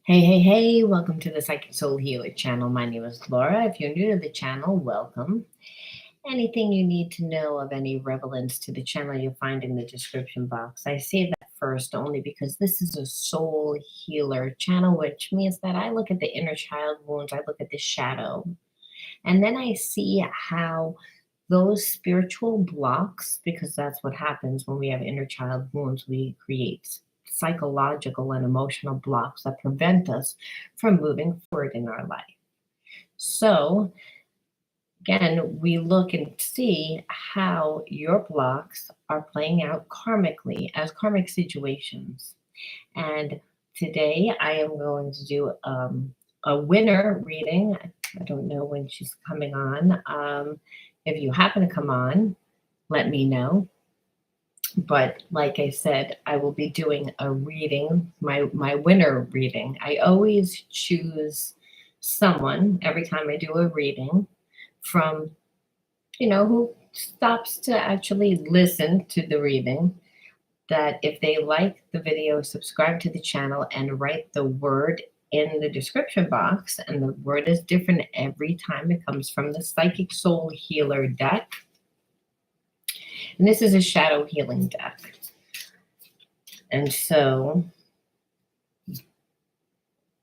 Hey, welcome to the Psychic Soul Healer channel. My name is Laura. If you're new to the channel, welcome. Anything you need to know of any relevance to the channel, you'll find in the description box. I say that first only because this is a soul healer channel, which means that I look at the inner child wounds, I look at the shadow, and then I see how those spiritual blocks, because that's what happens when we have inner child wounds, we create psychological and emotional blocks that prevent us from moving forward in our life. So, again, we look and see how your blocks are playing out karmically as karmic situations. And today I am going to do a winner reading. I don't know when she's coming on. If you happen to come on, let me know. But like I said, I will be doing a reading, my winner reading. I always choose someone every time I do a reading from, who stops to actually listen to the reading, that if they like the video, subscribe to the channel and write the word in the description box. And the word is different every time. It comes from the Psychic Soul Healer deck. And this is a shadow healing deck. And so,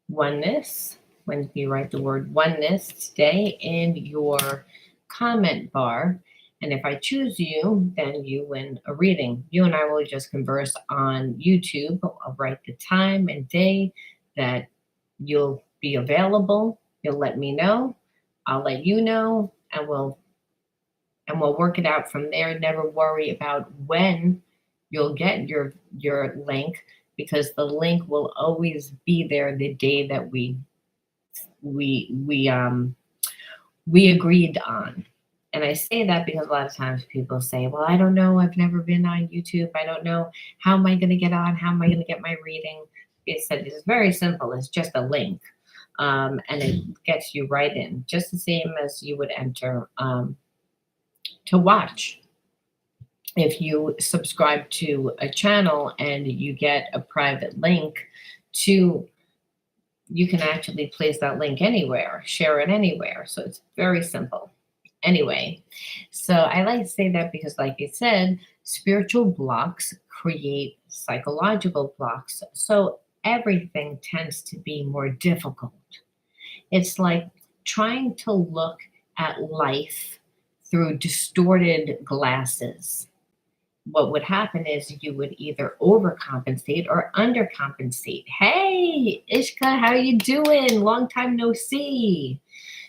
oneness, when you write the word oneness today in your comment bar, and if I choose you, then you win a reading. You and I will just converse on YouTube. I'll write the time and day that you'll be available. You'll let me know. I'll let you know, and we'll work it out from there. Never worry about when you'll get your link, because the link will always be there the day that we agreed on. And I say that because a lot of times people say, well, I don't know, I've never been on YouTube, I don't know, how am I going to get on, how am I going to get my reading? It said it's very simple. It's just a link, and it gets you right in, just the same as you would enter to watch. If you subscribe to a channel and you get a private link to, you can actually place that link anywhere, share it anywhere. So it's very simple. Anyway, so I like to say that because, like I said, spiritual blocks create psychological blocks. So everything tends to be more difficult. It's like trying to look at life through distorted glasses. What would happen is you would either overcompensate or undercompensate. Hey, Ishka, how you doing? Long time no see.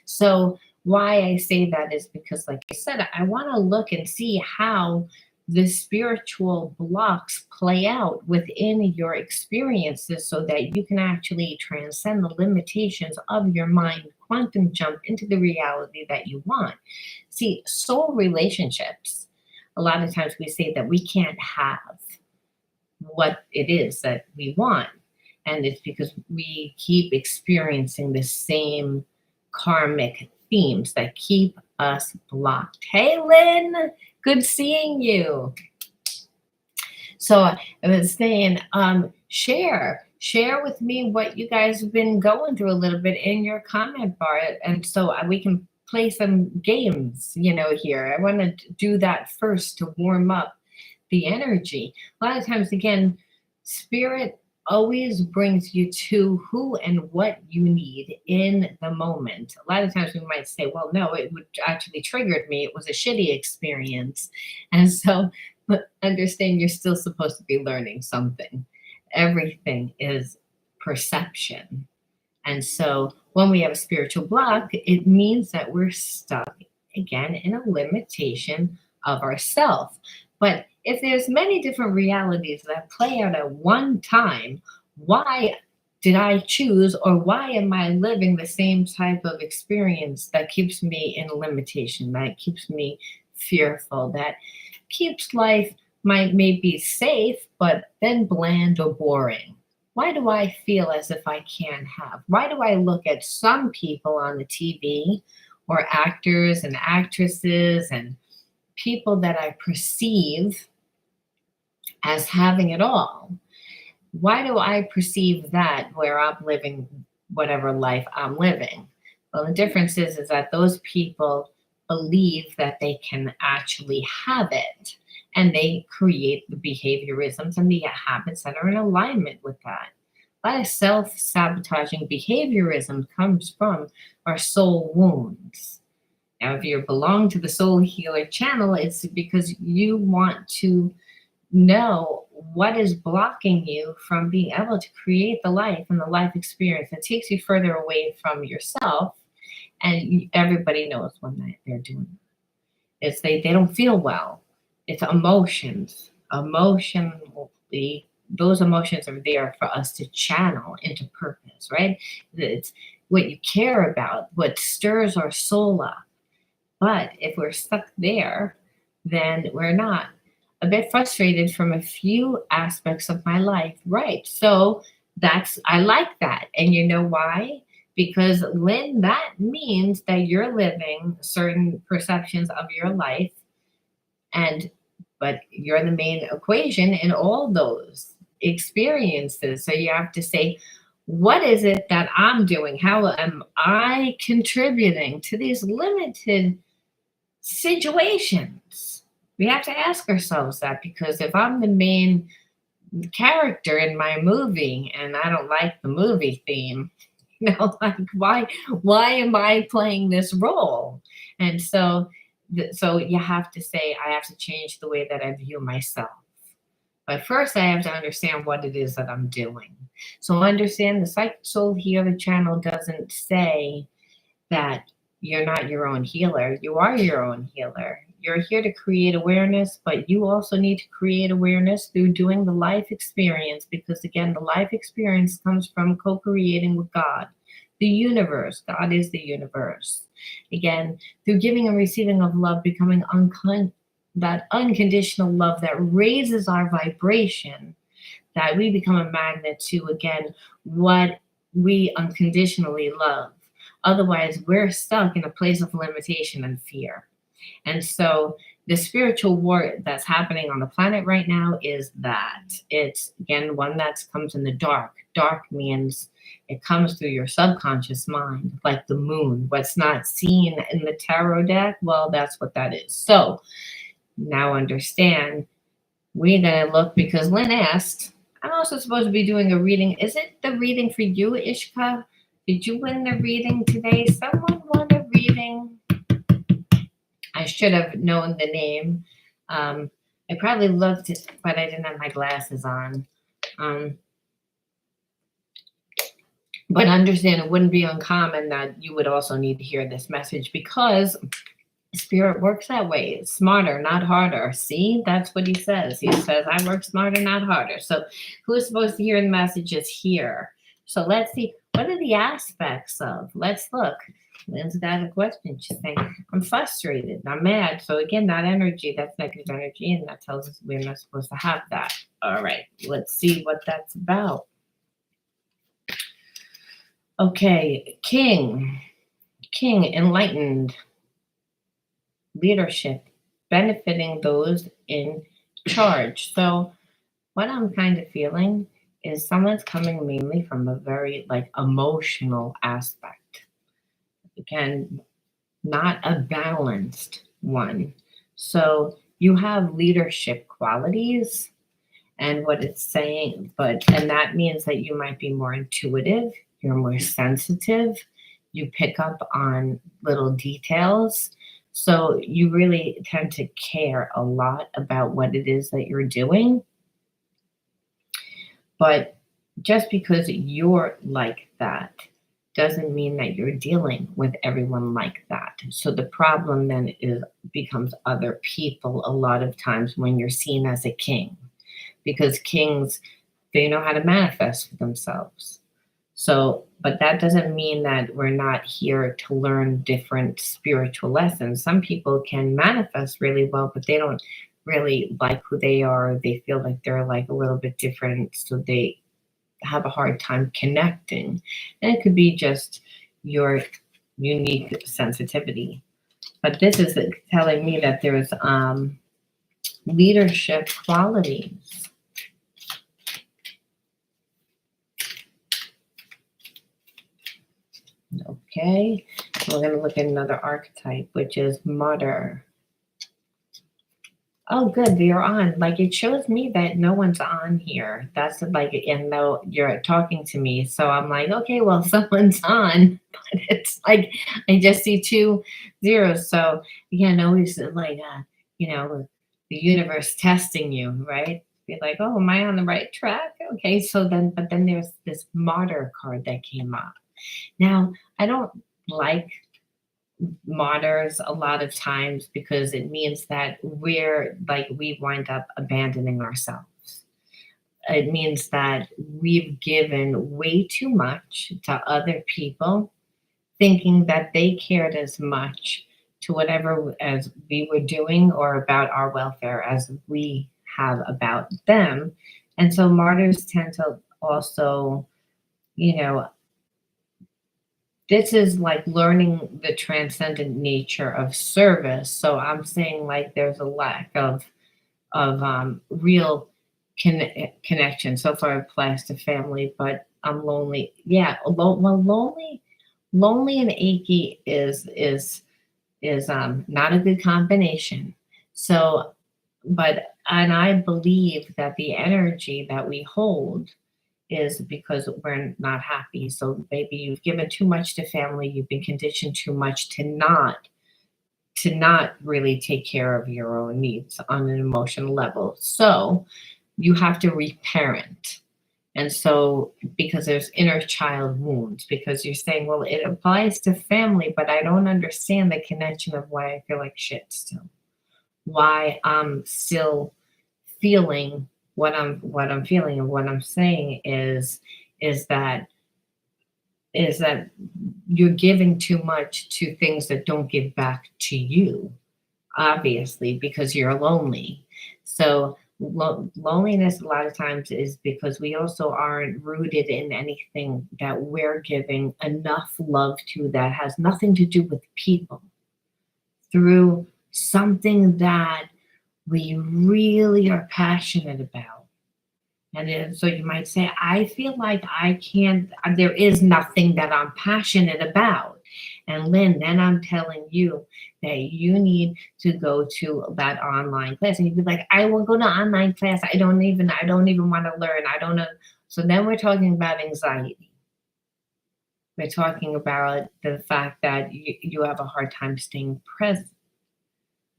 So why I say that is because, like I said, I want to look and see how the spiritual blocks play out within your experiences so that you can actually transcend the limitations of your mind, quantum jump into the reality that you want. See, soul relationships, a lot of times we say that we can't have what it is that we want. And it's because we keep experiencing the same karmic themes that keep us blocked. Hey, Lynn, good seeing you. So I was saying, share with me what you guys have been going through a little bit in your comment bar. And so we can play some games, here. I want to do that first to warm up the energy. A lot of times, again, spirit always brings you to who and what you need in the moment. A lot of times we might say, well, no, it would actually triggered me. It was a shitty experience. And so, but understand you're still supposed to be learning something. Everything is perception. And so when we have a spiritual block, it means that we're stuck again in a limitation of ourself. But if there's many different realities that play out at one time, why did I choose, or why am I living the same type of experience that keeps me in limitation, that keeps me fearful, that keeps life may be safe, but then bland or boring? Why do I feel as if I can't have? Why do I look at some people on the TV, or actors and actresses and people that I perceive as having it all, Why do I perceive that where I'm living whatever life I'm living? Well, the difference is that those people believe that they can actually have it, and they create the behaviorisms and the habits that are in alignment with that. A lot of self-sabotaging behaviorism comes from our soul wounds. Now, if you belong to the soul healer channel, it's because you want to know what is blocking you from being able to create the life and the life experience that takes you further away from yourself. And everybody knows when they're doing it. It's they don't feel well. It's emotions. Emotionally, those emotions are there for us to channel into purpose, right? It's what you care about, what stirs our soul up. But if we're stuck there, then we're not. A bit frustrated from a few aspects of my life. Right. So I like that. And you know why? Because, Lynn, that means that you're living certain perceptions of your life, and but you're the main equation in all those experiences. So you have to say, what is it that I'm doing? How am I contributing to these limited situations? We have to ask ourselves that, because if I'm the main character in my movie and I don't like the movie theme, like why am I playing this role? And so you have to say, I have to change the way that I view myself. But first, I have to understand what it is that I'm doing. So understand the Psychic Soul Healer channel doesn't say that you're not your own healer. You are your own healer. You're here to create awareness, but you also need to create awareness through doing the life experience, because again, the life experience comes from co-creating with God, the universe. God is the universe. Again, through giving and receiving of love, becoming that unconditional love that raises our vibration, that we become a magnet to, again, what we unconditionally love. Otherwise, we're stuck in a place of limitation and fear. And so the spiritual war that's happening on the planet right now is that it's, again, one that comes in the dark. Dark means it comes through your subconscious mind, like the moon. What's not seen in the tarot deck, well, that's what that is. So now understand, we're going to look, because Lynn asked, I'm also supposed to be doing a reading. Is it the reading for you, Ishka? Did you win the reading today? Someone won a reading. I should have known the name. I probably looked, but I didn't have my glasses on. But understand, it wouldn't be uncommon that you would also need to hear this message, because Spirit works that way. It's smarter, not harder. See, that's what he says. He says, I work smarter, not harder. So who's supposed to hear the message is here. So let's see, what are the aspects of? Let's look. Lynn's got a question. She's saying, I'm frustrated. I'm mad. So again, that energy, that's negative energy, and that tells us we're not supposed to have that. All right, let's see what that's about. Okay, King, enlightened, leadership, benefiting those in charge. So what I'm kind of feeling is someone's coming mainly from a very emotional aspect. Again, not a balanced one. So you have leadership qualities, and what it's saying, and that means that you might be more intuitive, you're more sensitive, you pick up on little details. So you really tend to care a lot about what it is that you're doing. But just because you're like that doesn't mean that you're dealing with everyone like that. So the problem then becomes other people a lot of times when you're seen as a king, because kings, they know how to manifest for themselves. So, but that doesn't mean that we're not here to learn different spiritual lessons. Some people can manifest really well, but they don't really like who they are. They feel like they're a little bit different, so they have a hard time connecting. And it could be just your unique sensitivity. But this is telling me that there's leadership qualities. Okay, we're going to look at another archetype, which is martyr. Oh, good, you're on. Like, it shows me that no one's on here. That's like, and no, you're talking to me. So I'm like, okay, well, someone's on. But it's like, I just see 2 zeros. So you can always like, you know, the universe testing you, right? Be like, oh, am I on the right track? Okay, so then, but then there's this martyr card that came up. Now, I don't like martyrs a lot of times because it means that we're like we wind up abandoning ourselves. It means that we've given way too much to other people, thinking that they cared as much to whatever as we were doing or about our welfare as we have about them. And so martyrs tend to also, you know, this is like learning the transcendent nature of service. So I'm saying like there's a lack of real connection. So far, it applies to family, but I'm lonely. Yeah, lonely and achy is not a good combination. So, but and I believe that the energy that we hold is because we're not happy. So maybe you've given too much to family, you've been conditioned too much to not really take care of your own needs on an emotional level. So you have to reparent. And so, because there's inner child wounds, because you're saying, well, it applies to family, but I don't understand the connection of why I feel like shit still, why I'm still feeling what I'm feeling, and what I'm saying is that is that you're giving too much to things that don't give back to you, obviously, because you're lonely. So loneliness a lot of times is because we also aren't rooted in anything that we're giving enough love to that has nothing to do with people through something that we really are passionate about. And then, so you might say, I feel like I can't, there is nothing that I'm passionate about. And Lynn, then I'm telling you that you need to go to that online class. And you'd be like, I will go to online class. I don't even want to learn. I don't know. So then we're talking about anxiety. We're talking about the fact that you have a hard time staying present,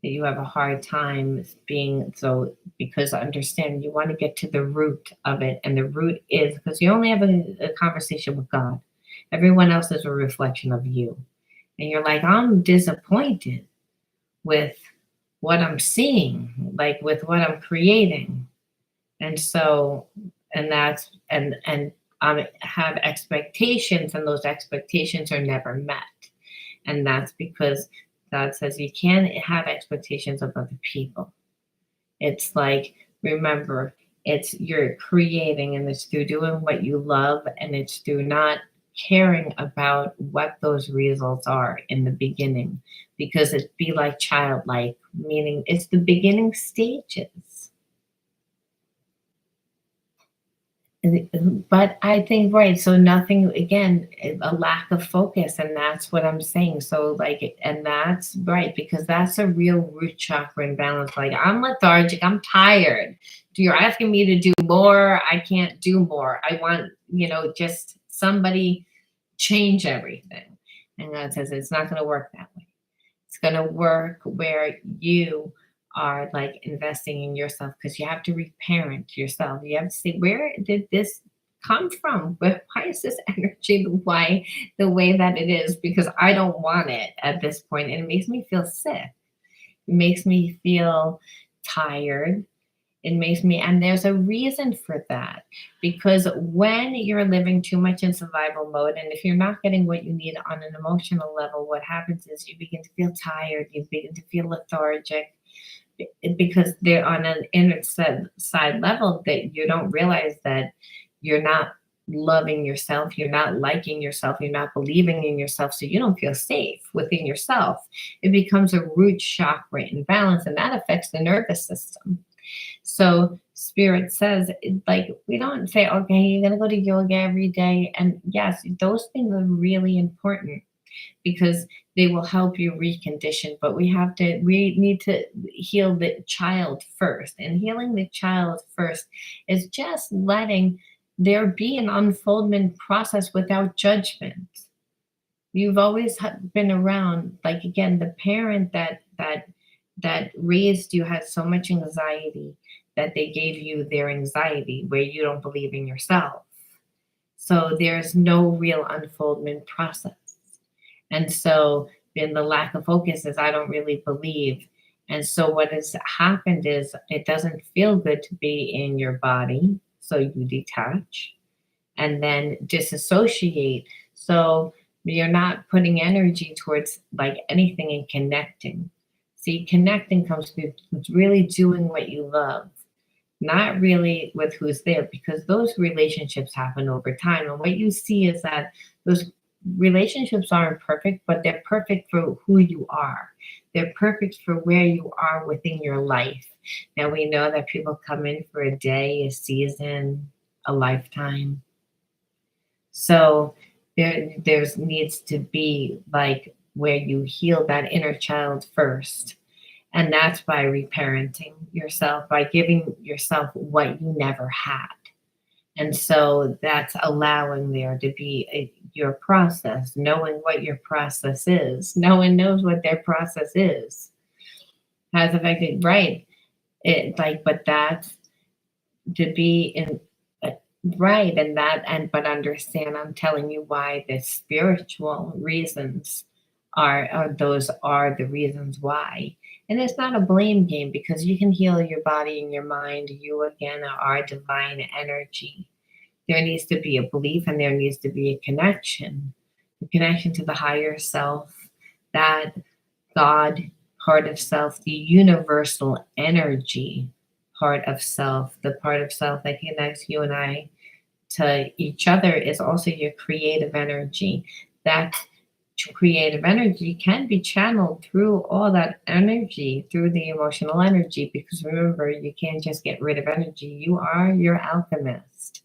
that you have a hard time being so, because understand you want to get to the root of it, and the root is because you only have a conversation with God. Everyone else is a reflection of you, and you're like, I'm disappointed with what I'm seeing, like with what I'm creating. And so, and that's and I have expectations, and those expectations are never met. And that's because God says you can't have expectations of other people. It's like, remember, it's you're creating, and it's through doing what you love, and it's through not caring about what those results are in the beginning, because it'd be like childlike, meaning it's the beginning stages. But I think, right, so nothing, again, a lack of focus, and that's what I'm saying. So like, and that's right, because that's a real root chakra imbalance. Like, I'm lethargic, I'm tired. You're asking me to do more, I can't do more. I want, just somebody change everything. And God says it's not going to work that way. It's going to work where you are like investing in yourself, because you have to reparent yourself. You have to say, where did this come from? Why is this energy the way that it is? Because I don't want it at this point, and it makes me feel sick. It makes me feel tired. It makes me, and there's a reason for that, because when you're living too much in survival mode, and if you're not getting what you need on an emotional level, what happens is you begin to feel tired, you begin to feel lethargic, because they're on an inner side level that you don't realize that you're not loving yourself, you're not liking yourself, you're not believing in yourself, so you don't feel safe within yourself. It becomes a root chakra imbalance, and that affects the nervous system. So spirit says, like, we don't say, okay, you're going to go to yoga every day. And yes, those things are really important. because they will help you recondition. But we need to heal the child first. And healing the child first is just letting there be an unfoldment process without judgment. You've always been around, like, again, the parent that raised you had so much anxiety that they gave you their anxiety where you don't believe in yourself. So there's no real unfoldment process. And so then the lack of focus is I don't really believe. And so what has happened is it doesn't feel good to be in your body. So you detach and then disassociate. So you're not putting energy towards like anything and connecting. See, connecting comes with really doing what you love, not really with who's there, because those relationships happen over time. And what you see is that those relationships aren't perfect, but they're perfect for who you are. They're perfect for where you are within your life. Now we know that people come in for a day, a season, a lifetime. So there's needs to be like where you heal that inner child first. And that's by reparenting yourself, by giving yourself what you never had. And so that's allowing there to be your process, knowing what your process is. No one knows what their process is. Has affected, right? It like, but that's to be in right, but understand. I'm telling you why the spiritual reasons are those are the reasons why. And it's not a blame game because you can heal your body and your mind. You again are divine energy. There needs to be a belief and there needs to be a connection to the higher self, that God part of self, the universal energy part of self, the part of self that connects you and I to each other is also your creative energy. That creative energy can be channeled through all that energy, through the emotional energy, because remember, you can't just get rid of energy. You are your alchemist.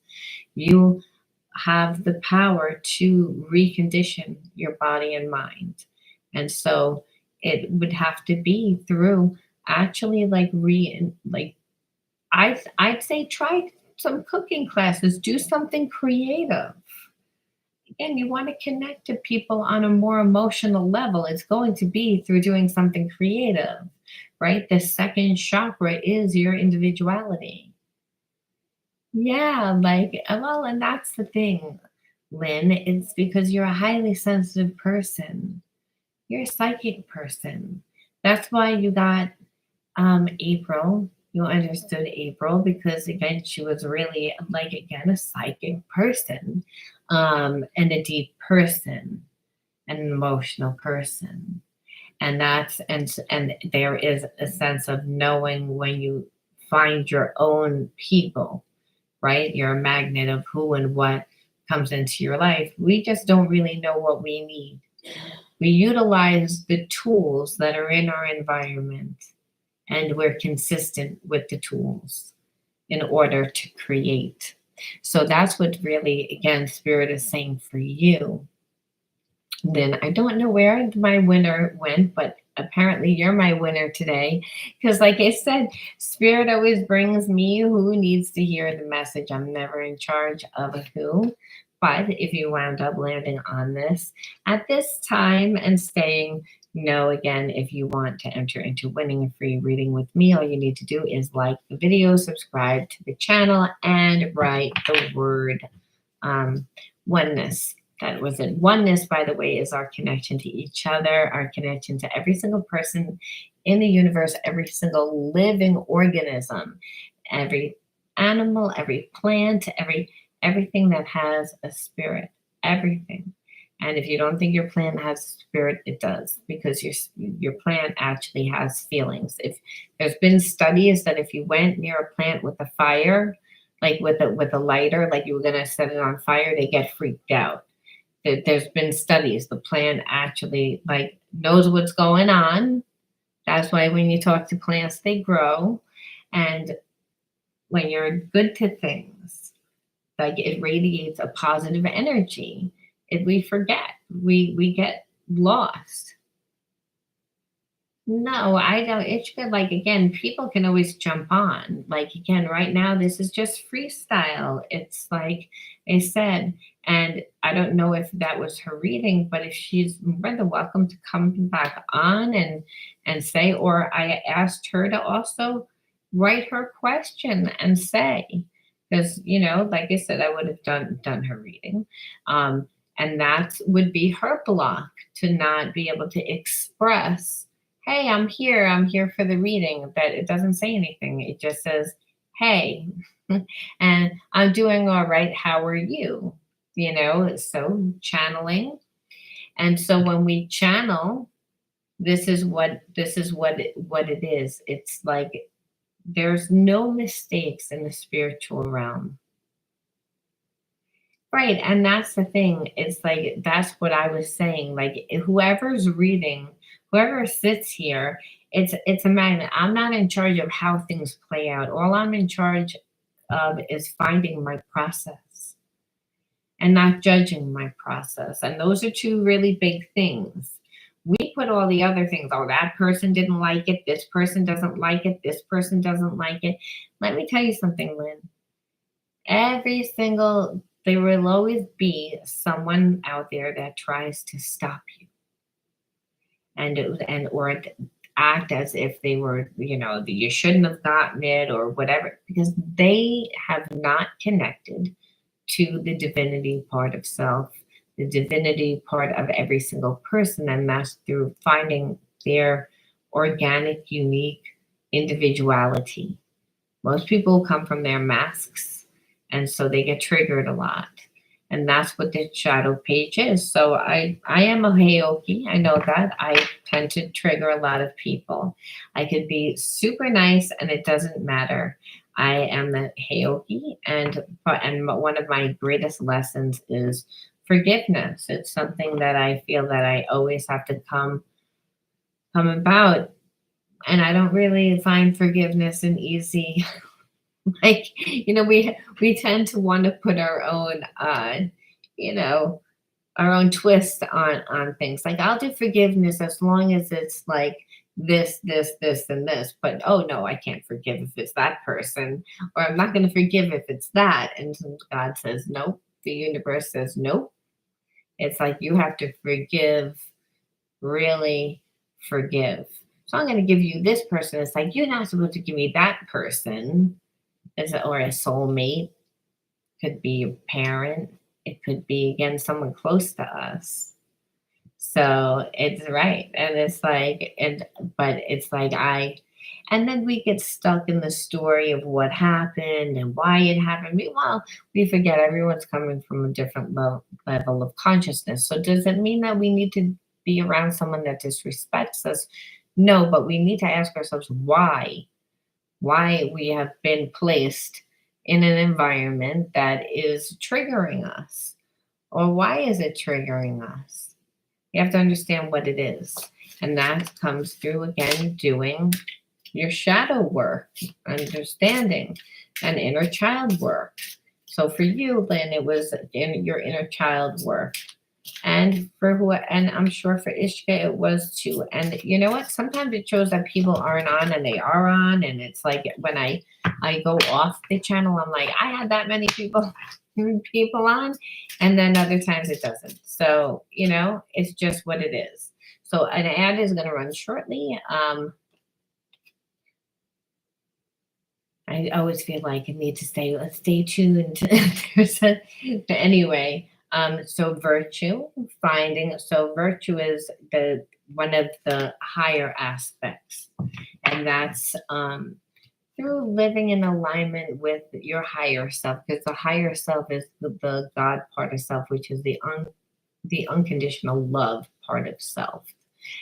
You have the power to recondition your body and mind. And so it would have to be through actually I'd say try some cooking classes, do something creative. Again, you want to connect to people on a more emotional level. It's going to be through doing something creative, right? The second chakra is your individuality. Yeah, well, and that's the thing, Lynn. It's because you're a highly sensitive person. You're a psychic person. That's why you got April. You understood April because again, she was really like again a psychic person, and a deep person, and an emotional person. And and there is a sense of knowing when you find your own people, right? You're a magnet of who and what comes into your life. We just don't really know what we need. We utilize the tools that are in our environment and we're consistent with the tools in order to create. So that's what really, again, Spirit is saying for you. Then I don't know where my winner went, but apparently you're my winner today. Because, like I said, Spirit always brings me who needs to hear the message. I'm never in charge of who. But if you wound up landing on this at this time and staying, again, if you want to enter into winning a free reading with me, all you need to do is like the video, subscribe to the channel, and write the word oneness. That was it. Oneness, by the way, is our connection to each other, our connection to every single person in the universe, every single living organism, every animal, every plant, everything that has a spirit, everything. And if you don't think your plant has spirit, it does, because your plant actually has feelings. If there's been studies that if you went near a plant with a fire, like with a lighter, like you were gonna set it on fire, they get freaked out. There's been studies. The plant actually knows what's going on. That's why when you talk to plants, they grow. And when you're good to things, it radiates a positive energy. We forget. We get lost. No, I don't. It's good. Like, again, people can always jump on. Like, again, right now, this is just freestyle. It's like I said, and I don't know if that was her reading, but if she's more than welcome to come back on and say, or I asked her to also write her question and say, because like I said, I would have done her reading, and that would be her block to not be able to express, hey, I'm here for the reading. But it doesn't say anything. It just says, hey, and I'm doing all right. How are you? So channeling. And so when we channel, this is what it is. It's like there's no mistakes in the spiritual realm. Right. And that's the thing. It's like, that's what I was saying. Like, whoever's reading, whoever sits here, it's a magnet. I'm not in charge of how things play out. All I'm in charge of is finding my process and not judging my process. And those are two really big things. We put all the other things, oh, that person didn't like it, this person doesn't like it, this person doesn't like it. Let me tell you something, Lynn. There will always be someone out there that tries to stop you or act as if they were, you shouldn't have gotten it or whatever, because they have not connected to the divinity part of self, the divinity part of every single person. And that's through finding their organic, unique individuality. Most people come from their masks, and so they get triggered a lot. And that's what the shadow page is. So I am a Heoki. I know that. I tend to trigger a lot of people. I could be super nice and it doesn't matter. I am the Heoki, and one of my greatest lessons is forgiveness. It's something that I feel that I always have to come about. And I don't really find forgiveness an easy like, we tend to want to put our own our own twist on things. Like, I'll do forgiveness as long as it's like this and this, but oh no, I can't forgive if it's that person, or I'm not going to forgive if it's that. And God says nope, the universe says nope. It's like, you have to forgive, really forgive. So I'm going to give you this person. It's like, you're not supposed to give me that person. Or a soulmate. Could be a parent. It could be, again, someone close to us. So it's right. And it's like, but it's like and then we get stuck in the story of what happened and why it happened. Meanwhile, we forget everyone's coming from a different level of consciousness. So does it mean that we need to be around someone that disrespects us? No, but we need to ask ourselves why we have been placed in an environment that is triggering us, or why is it triggering us? You have to understand what it is. And that comes through, again, doing your shadow work, understanding, and inner child work. So for you, Lynn, it was in your inner child work. And I'm sure for Ishka it was too. And you know what? Sometimes it shows that people aren't on and they are on. And it's like, when I go off the channel, I'm like, I had that many people on. And then other times it doesn't. So, it's just what it is. So an ad is going to run shortly. I always feel like I need to stay tuned. But anyway, so virtue is one of the higher aspects, and that's through living in alignment with your higher self, because the higher self is the God part of self, which is the unconditional love part of self.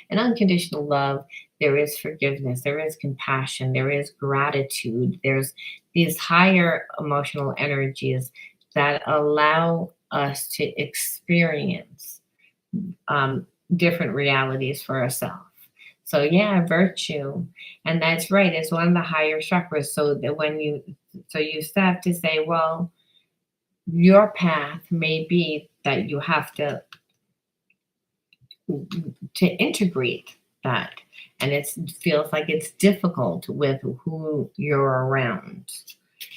And unconditional love, there is forgiveness, there is compassion, there is gratitude, there's these higher emotional energies that allow us to experience different realities for ourselves. So yeah, virtue, and that's right, it's one of the higher chakras. So that you have to say, well, your path may be that you have to to integrate that. And it feels like it's difficult with who you're around.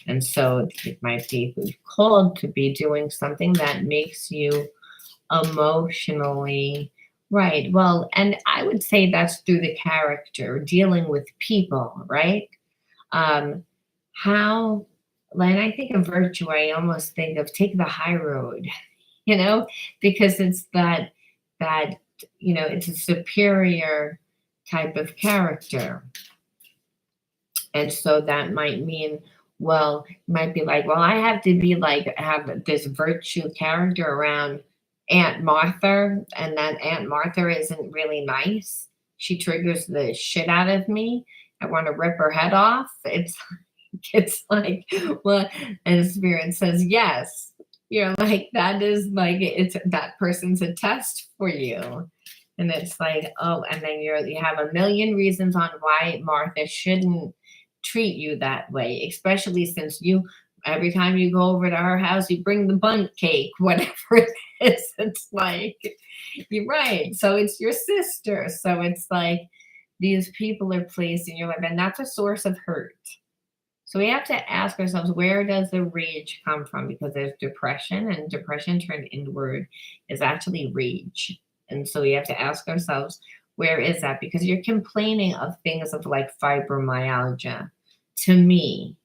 And so it might be called to be doing something that makes you emotionally right. Well, and I would say that's through the character, dealing with people, right? Um, how, when I think of virtue, I almost think of take the high road, you know, because it's that, it's a superior type of character. And so that might mean, well, might be like, well, I have to be like, have this virtue character around Aunt Martha, and that Aunt Martha isn't really nice. She triggers the shit out of me. I want to rip her head off. It's like, well, and the spirit says, yes. You're like, that is like, it's that person's a test for you. And it's like, oh, and then you have a million reasons on why Martha shouldn't treat you that way, especially since you, every time you go over to her house, you bring the bundt cake, whatever it is. It's like, you're right. So it's your sister. So it's like these people are placed in your life, and that's a source of hurt. So we have to ask ourselves, where does the rage come from? Because there's depression, and depression turned inward is actually rage. And so we have to ask ourselves, where is that? Because you're complaining of things of like fibromyalgia to me.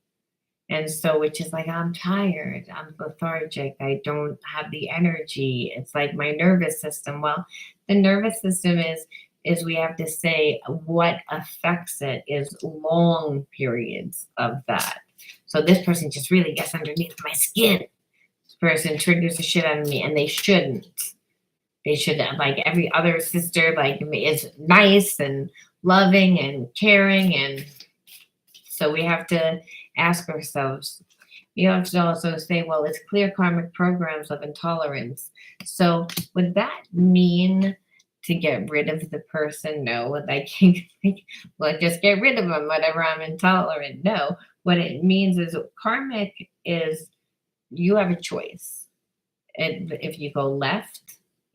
And so, which is like, I'm tired, I'm lethargic, I don't have the energy. It's like my nervous system. Well, the nervous system is we have to say what affects it is long periods of that. So this person just really gets underneath my skin. This person triggers the shit out of me, and they shouldn't. They should, like every other sister, like is nice and loving and caring. And so we have to ask ourselves, you have to also say, well, it's clear karmic programs of intolerance. So would that mean to get rid of the person? No, like, well, just get rid of them, whatever, I'm intolerant. No, what it means is karmic is you have a choice. And if you go left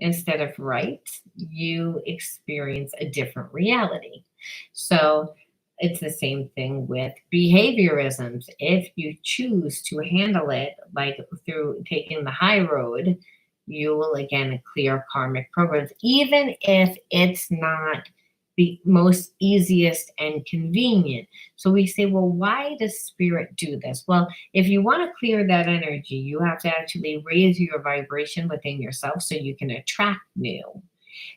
instead of right, you experience a different reality. So it's the same thing with behaviorisms. If you choose to handle it like through taking the high road, you will again clear karmic programs, even if it's not the most easiest and convenient. So we say, well, why does spirit do this? Well, if you want to clear that energy, you have to actually raise your vibration within yourself so you can attract new.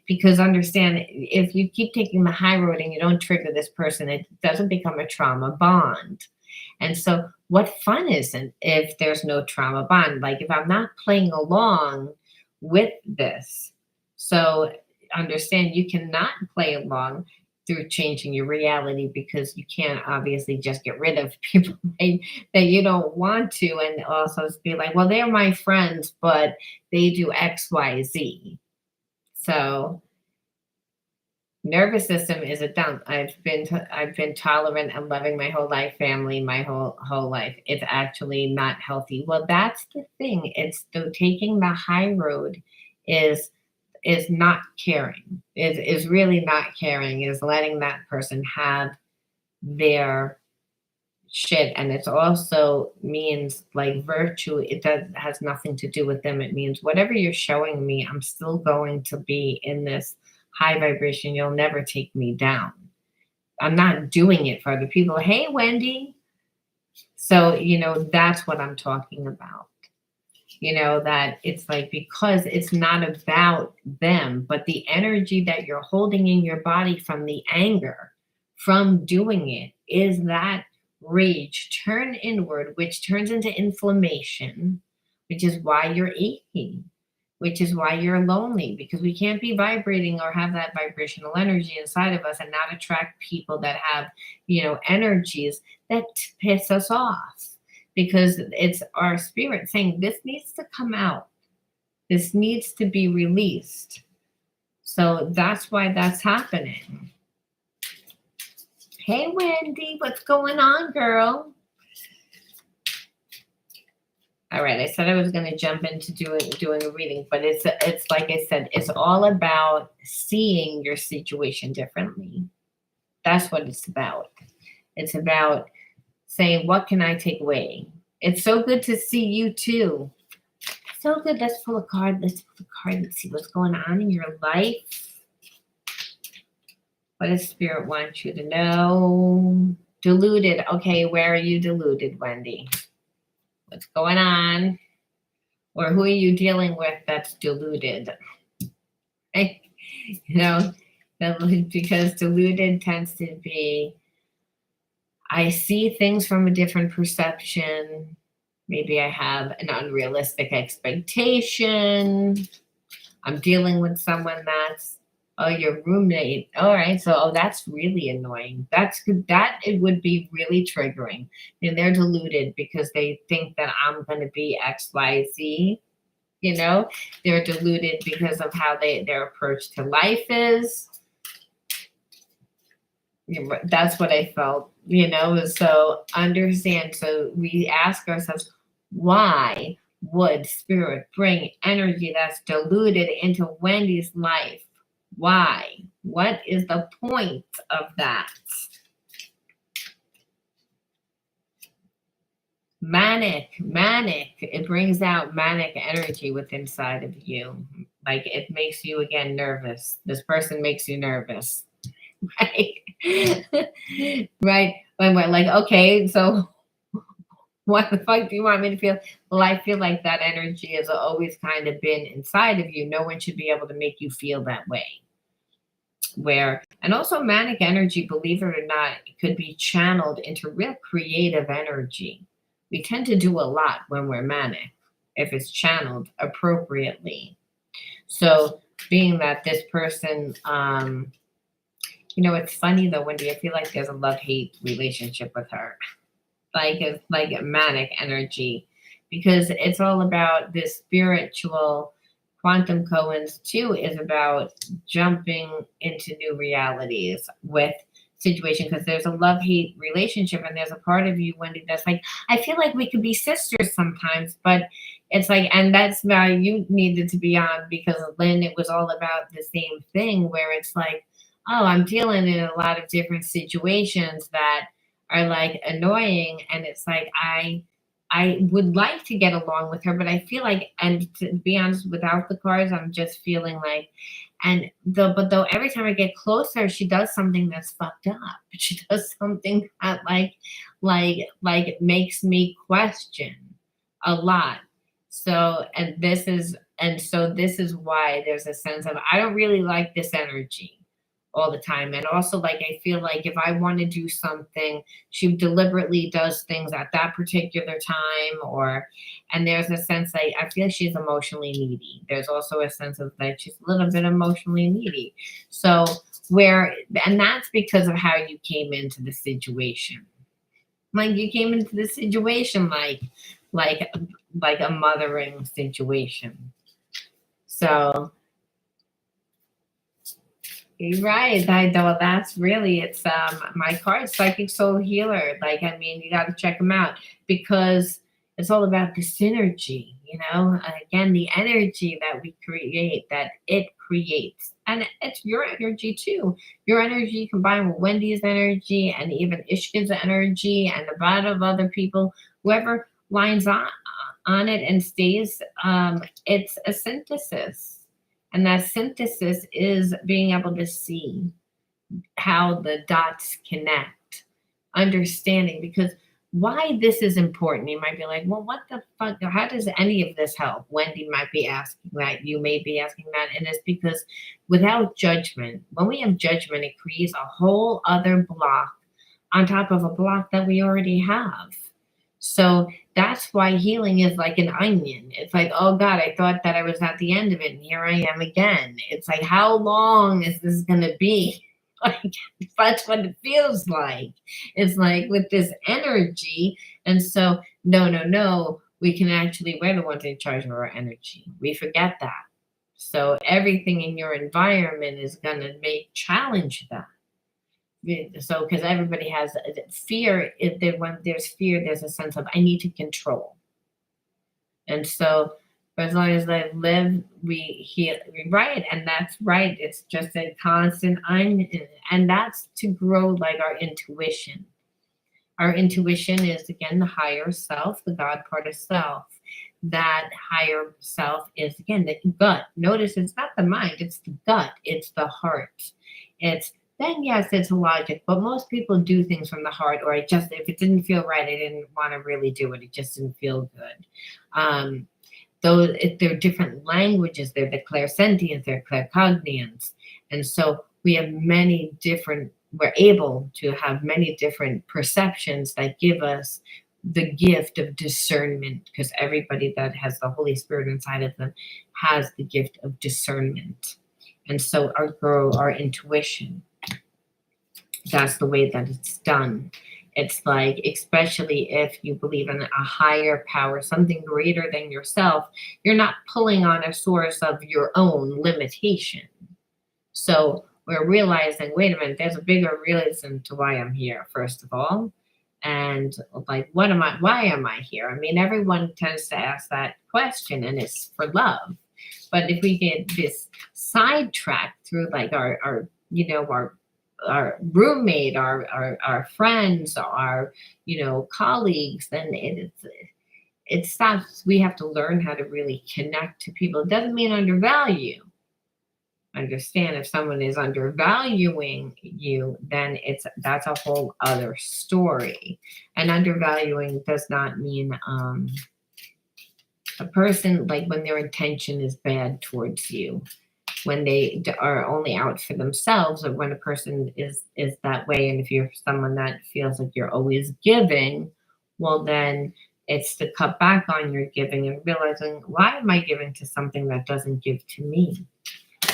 Because understand, if you keep taking the high road and you don't trigger this person, it doesn't become a trauma bond. And so what fun isn't if there's no trauma bond? Like if I'm not playing along with this. So understand, you cannot play along through changing your reality, because you can't obviously just get rid of people that you don't want to, and also be like, well, they're my friends, but they do XYZ. So nervous system is a dump. I've been tolerant and loving my whole life, family, my whole life. It's actually not healthy. Well, that's the thing. It's the taking the high road is not caring. Is really not caring. Is letting that person have their shit. And it also means like virtue. Has nothing to do with them. It means whatever you're showing me, I'm still going to be in this high vibration. You'll never take me down. I'm not doing it for other people. Hey, Wendy. So, that's what I'm talking about. That it's like, because it's not about them, but the energy that you're holding in your body from the anger, from doing it, is that rage turn inward, which turns into inflammation, which is why you're aching, which is why you're lonely, because we can't be vibrating or have that vibrational energy inside of us and not attract people that have, energies that piss us off, because it's our spirit saying this needs to come out. This needs to be released. So that's why that's happening. Hey, Wendy, what's going on, girl? All right, I said I was going to jump into doing a reading, but it's like I said, it's all about seeing your situation differently. That's what it's about. It's about saying, what can I take away? It's so good to see you too. So good. Let's pull a card. Let's pull a card and see what's going on in your life. What does Spirit want you to know? Deluded. Okay, where are you deluded, Wendy? What's going on? Or who are you dealing with that's deluded? You know, because deluded tends to be, I see things from a different perception. Maybe I have an unrealistic expectation. I'm dealing with someone that's, oh, your roommate. All right, so that's really annoying. That's good. That it would be really triggering. And they're deluded because they think that I'm going to be X, Y, Z. You know, they're deluded because of how their approach to life is. That's what I felt, so understand. So we ask ourselves, why would Spirit bring energy that's diluted into Wendy's life? Why? What is the point of that? Manic. It brings out manic energy within inside of you. Like it makes you, again, nervous. This person makes you nervous. Right? Right. When we're like, okay, so what the fuck do you want me to feel? Well, I feel like that energy has always kind of been inside of you. No one should be able to make you feel that way. And also manic energy, believe it or not, it could be channeled into real creative energy. We tend to do a lot when we're manic, if it's channeled appropriately. So being that this person, it's funny though, Wendy, I feel like there's a love-hate relationship with her. Like it's like manic energy, because it's all about this spiritual quantum cones too, is about jumping into new realities with situation, because there's a love-hate relationship, and there's a part of you, Wendy, that's like, I feel like we could be sisters sometimes, but it's like, and that's why you needed to be on, because Lynn, it was all about the same thing, where it's like, oh, I'm dealing in a lot of different situations that are like annoying, and it's like I would like to get along with her, but I feel like, and to be honest, without the cards, I'm just feeling like, but though every time I get closer, she does something that's fucked up. She does something that like makes me question a lot. So this is why there's a sense of, I don't really like this energy all the time. And also, like, I feel like if I want to do something, she deliberately does things at that particular time, and there's a sense that I feel she's emotionally needy. There's also a sense of that she's a little bit emotionally needy. So and that's because of how you came into the situation. Like you came into the situation like a mothering situation. So you're right. That's really, it's my card, Psychic Soul Healer. Like, I mean, you got to check them out, because it's all about the synergy, again, the energy that we create, that it creates. And it's your energy too. Your energy combined with Wendy's energy and even Ishka's energy and a lot of other people, whoever lines on it and stays, it's a synthesis. And that synthesis is being able to see how the dots connect, understanding, because why this is important. You might be like, well, what the fuck? How does any of this help? Wendy might be asking that. You may be asking that. And it's because without judgment, when we have judgment, it creates a whole other block on top of a block that we already have. So that's why healing is like an onion. It's like, oh God, I thought that I was at the end of it, and here I am again. It's like, how long is this going to be? Like, that's what it feels like. It's like with this energy. And so, no, we can actually, we're the ones in charge of our energy. We forget that. So everything in your environment is going to challenge that. So, because everybody has fear, when there's fear, there's a sense of, I need to control. And so for as long as I live, we heal, right? And that's right. It's just a constant, and that's to grow like our intuition. Our intuition is again the higher self, the God part of self. That higher self is again the gut. Notice it's not the mind, it's the gut, it's the heart. It's then yes, it's logic, but most people do things from the heart, or I just if it didn't feel right, I didn't want to really do it. It just didn't feel good. Um, though if they're different languages, they're the clairsentience, they're claircognience. And so we have many different, we're able to have many different perceptions that give us the gift of discernment, because everybody that has the Holy Spirit inside of them has the gift of discernment. And so our intuition, that's the way that it's done. It's like, especially if you believe in a higher power, something greater than yourself, you're not pulling on a source of your own limitation. So we're realizing, wait a minute, there's a bigger reason to why I'm here, first of all. And like, why am I here? I mean, everyone tends to ask that question, and it's for love. But if we get this sidetracked through like our roommate, our friends, our colleagues, then it stops. We have to learn how to really connect to people. It doesn't mean undervalue. Understand, if someone is undervaluing you, then that's a whole other story. And undervaluing does not mean a person, like when their intention is bad towards you, when they are only out for themselves, or when a person is that way. And if you're someone that feels like you're always giving, well then it's to cut back on your giving and realizing, why am I giving to something that doesn't give to me?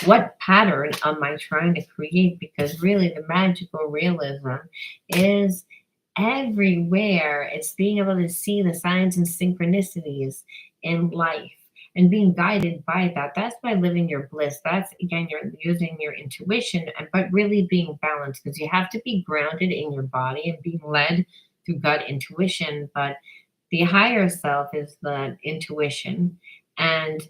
What pattern am I trying to create? Because really the magical realism is everywhere. It's being able to see the signs and synchronicities in life and being guided by that. That's by living your bliss. That's again, you're using your intuition, but really being balanced, because you have to be grounded in your body and being led through gut intuition. But the higher self is the intuition, and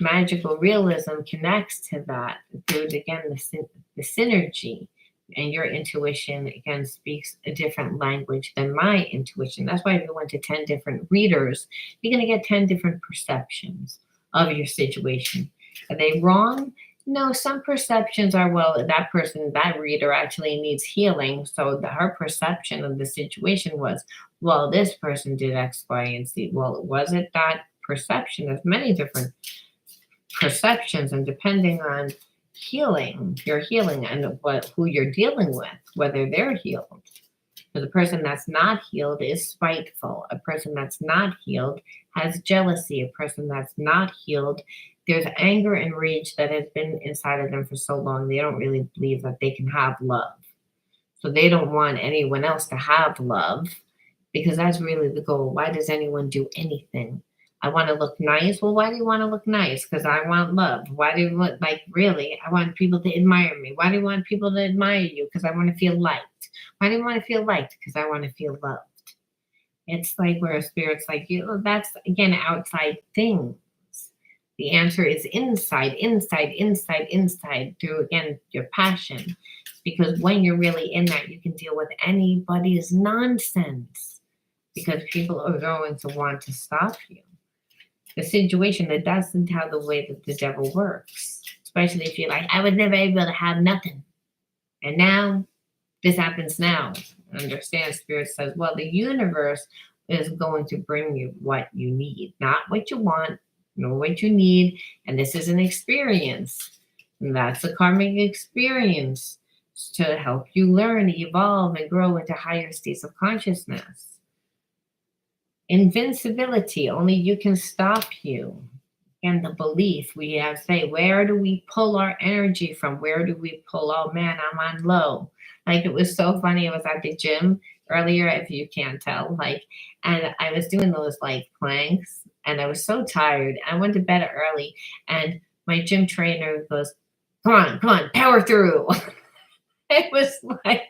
magical realism connects to that through again the synergy. And your intuition again speaks a different language than my intuition. That's why if you went to 10 different readers, you're going to get 10 different perceptions of your situation. Are they wrong? No, some perceptions are, well, that person, that reader actually needs healing. So her perception of the situation was, well, this person did X, Y, and Z. Well, was it that perception? There's many different perceptions, and depending on your healing and who you're dealing with, whether they're healed. So the person that's not healed is spiteful. A person that's not healed has jealousy. A person that's not healed, there's anger and rage that has been inside of them for so long, they don't really believe that they can have love. So they don't want anyone else to have love, because that's really the goal. Why does anyone do anything? I want to look nice. Well, why do you want to look nice? Because I want love. Why do you want, like, really? I want people to admire me. Why do you want people to admire you? Because I want to feel liked. Why do you want to feel liked? Because I want to feel loved. It's like where a spirit's like, that's again outside things. The answer is inside, inside, inside, inside, through again your passion. Because when you're really in that, you can deal with anybody's nonsense. Because people are going to want to stop you. The situation, that doesn't how the way that the devil works. Especially if you're like, I would never be able to have nothing. And now this happens now. Understand, Spirit says, well, the universe is going to bring you what you need, not what you want, nor what you need. And this is an experience. And that's a karmic experience to help you learn, evolve, and grow into higher states of consciousness. Invincibility, only you can stop you. And the belief we have, say, where do we pull our energy from? Where do we pull? Oh man, I'm on low. Like, it was so funny. I was at the gym earlier, if you can't tell, like, and I was doing those like planks, and I was so tired. I went to bed early, and my gym trainer goes, come on, power through. It was like,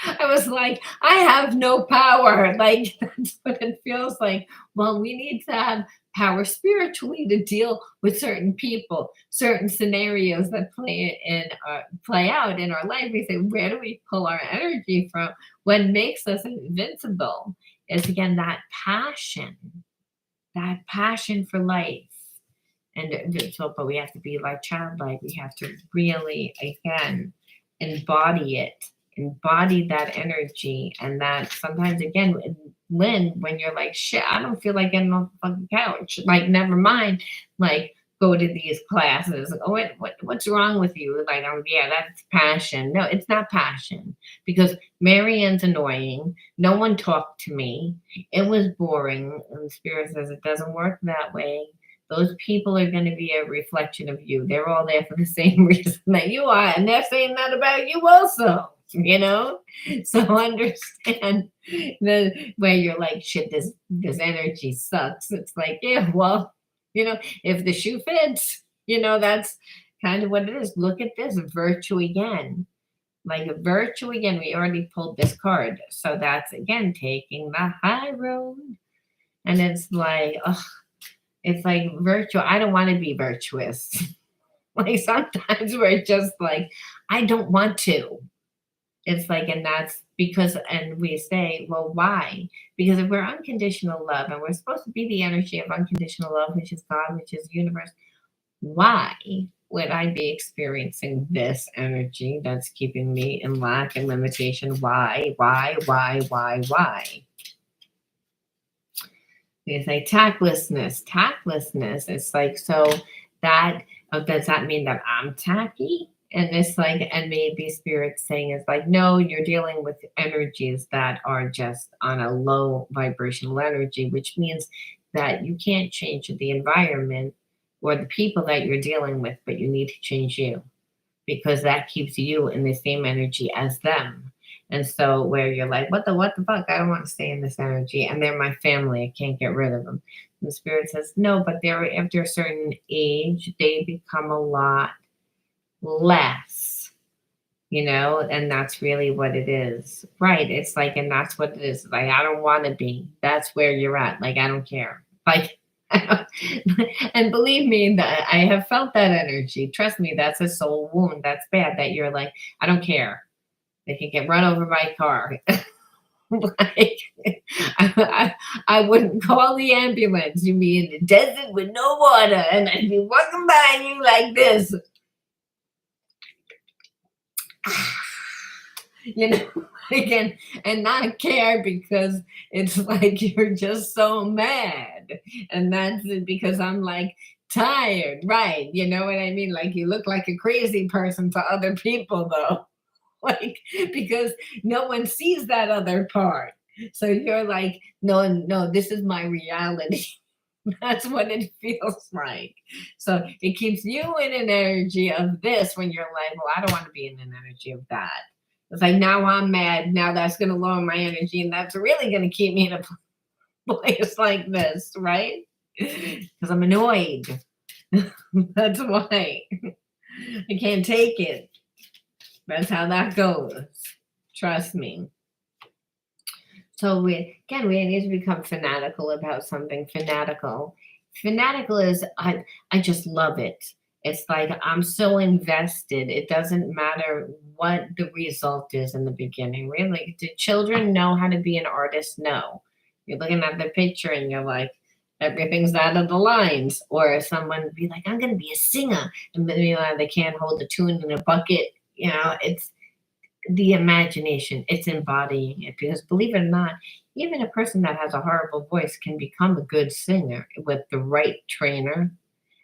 I was like, I have no power. Like, that's what it feels like. Well, we need to have power spiritually to deal with certain people, certain scenarios that play out in our life. We say, where do we pull our energy from? What makes us invincible is again that passion for life. And so, but we have to be like childlike. We have to really, again, embody it, embody that energy. And that sometimes, again, Lynn, when you're like, shit, I don't feel like getting off the fucking couch. Like, never mind, like, go to these classes. Oh, what's wrong with you? Like, oh, yeah, that's passion. No, it's not passion because Marianne's annoying. No one talked to me. It was boring. And Spirit says it doesn't work that way. Those people are going to be a reflection of you. They're all there for the same reason that you are, and they're saying that about you also. You know, so understand the where you're like, shit, this energy sucks. It's like, yeah, well, if the shoe fits, that's kind of what it is. Look at this virtue again. Like a virtue again, we already pulled this card. So that's again taking the high road. And it's like, oh, it's like virtue. I don't want to be virtuous. Like sometimes we're just like, I don't want to. It's like, and that's because, and we say, well, why? Because if we're unconditional love and we're supposed to be the energy of unconditional love, which is God, which is universe, why would I be experiencing this energy that's keeping me in lack and limitation? Why? They say tactlessness. It's like, so that, does that mean that I'm tacky? And it's like, and maybe Spirit saying it's like, no, you're dealing with energies that are just on a low vibrational energy, which means that you can't change the environment or the people that you're dealing with, but you need to change you because that keeps you in the same energy as them. And so where you're like, what the fuck? I don't want to stay in this energy. And they're my family. I can't get rid of them. And the Spirit says, no, but they're after a certain age, they become a lot less, and that's really what it is. Right. It's like, and that's what it is. Like, I don't want to be. That's where you're at. Like, I don't care. Like, and believe me, that I have felt that energy. Trust me, that's a soul wound. That's bad that you're like, I don't care. They can get run over by a car. Like, I wouldn't call the ambulance. You'd be in the desert with no water, and I'd be walking by you like this. Again, and not care because it's like you're just so mad. And that's because I'm like tired, right? You know what I mean? Like you look like a crazy person to other people, though. Like, because no one sees that other part. So you're like, no, this is my reality. That's what it feels like. So it keeps you in an energy of this when you're like, well, I don't want to be in an energy of that. It's like, now I'm mad. Now that's going to lower my energy. And that's really going to keep me in a place like this, right? Because I'm annoyed. That's why. I can't take it. That's how that goes. Trust me. So we need to become fanatical about something. Fanatical is I just love it. It's like I'm so invested. It doesn't matter what the result is in the beginning. Really, do children know how to be an artist? No. You're looking at the picture and you're like, everything's out of the lines. Or someone would be like, I'm going to be a singer, and they can't hold a tune in a bucket. It's the imagination. It's embodying it, because believe it or not, even a person that has a horrible voice can become a good singer with the right trainer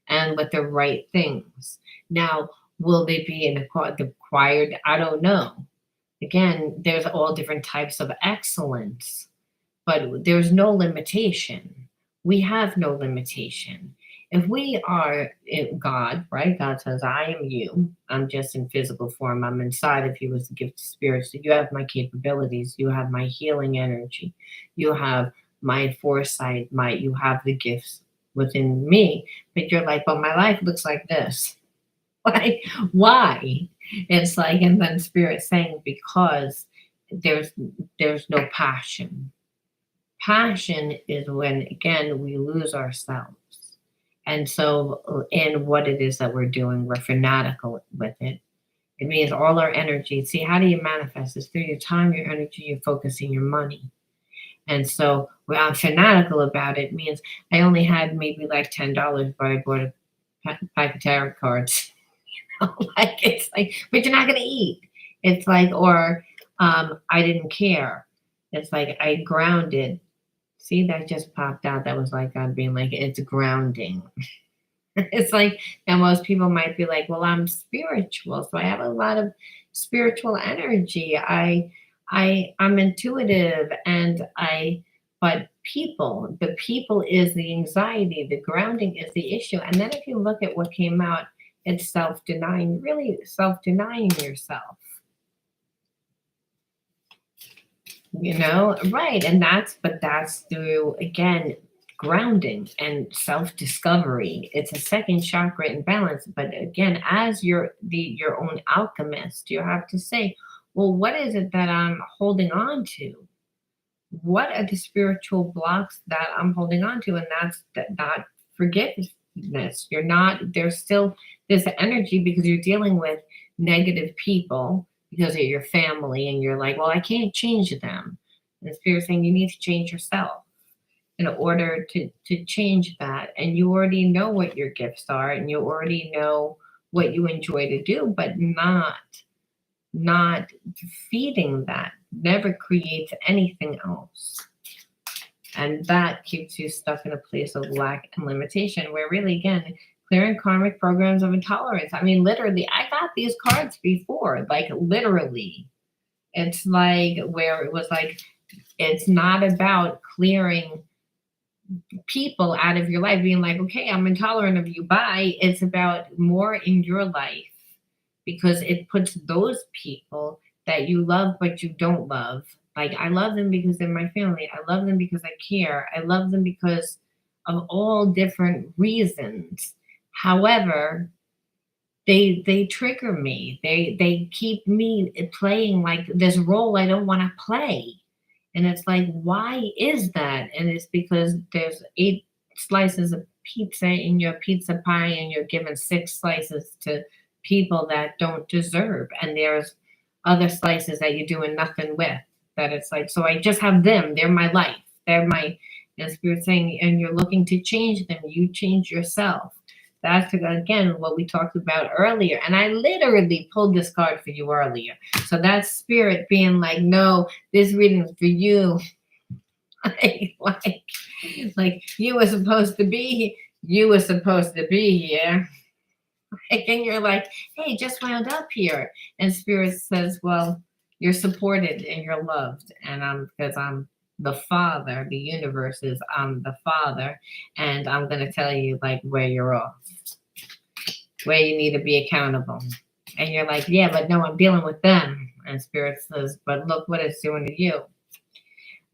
and with the right things. Now, will they be in the choir? I don't know. Again, there's all different types of excellence, but there's no limitation. We have no limitation. If we are in God, right? God says, I am you. I'm just in physical form. I'm inside of you as the gift of spirit. So you have my capabilities. You have my healing energy. You have my foresight. You have the gifts within me. But you're like, well, my life looks like this. Like, why? It's like, and then Spirit saying, because there's no passion. Passion is when, again, we lose ourselves. And so, in what it is that we're doing, we're fanatical with it. It means all our energy. See, how do you manifest this? Through your time, your energy, your focus, and your money. And so, when I'm fanatical about it, means I only had maybe like $10, but I bought a pack of tarot cards. Like, it's like, but you're not going to eat. It's like, or I didn't care. It's like I grounded. See, that just popped out. That was like God being like, it's grounding. It's like, and most people might be like, well, I'm spiritual, so I have a lot of spiritual energy. I'm intuitive, but the people is the anxiety, the grounding is the issue. And then if you look at what came out, it's self-denying, really self-denying yourself. Right. And that's through, again, grounding and self-discovery. It's a second chakra in balance. But again, as your own alchemist, you have to say, well, what is it that I'm holding on to? What are the spiritual blocks that I'm holding on to? And that's not forgiveness. You're not, there's still this energy because you're dealing with negative people because of your family, and you're like, well, I can't change them. And the spirit's saying you need to change yourself in order to change that. And you already know what your gifts are, and you already know what you enjoy to do, but not feeding that never creates anything else. And that keeps you stuck in a place of lack and limitation, where really, again, clearing karmic programs of intolerance. I mean, literally, I got these cards before, like literally. It's like where it was like, it's not about clearing people out of your life, being like, okay, I'm intolerant of you, bye. It's about more in your life, because it puts those people that you love but you don't love. Like, I love them because they're my family. I love them because I care. I love them because of all different reasons. However, they trigger me. They keep me playing like this role I don't want to play. And it's like, why is that? And it's because there's 8 slices of pizza in your pizza pie, and you're giving 6 slices to people that don't deserve. And there's other slices that you're doing nothing with. That it's like, so I just have them. They're my life. They're my, and Spirit saying, and you're looking to change them. You change yourself. That's, again, what we talked about earlier. And I literally pulled this card for you earlier. So that's Spirit being like, no, this reading is for you. like you were supposed to be here. And you're like, hey, just wound up here. And Spirit says, well, you're supported and you're loved. And because I'm the Father, the universe is, I'm the Father. And I'm going to tell you, like, where you're off, where you need to be accountable. And you're like, yeah, but no, I'm dealing with them. And Spirit says, but look what it's doing to you.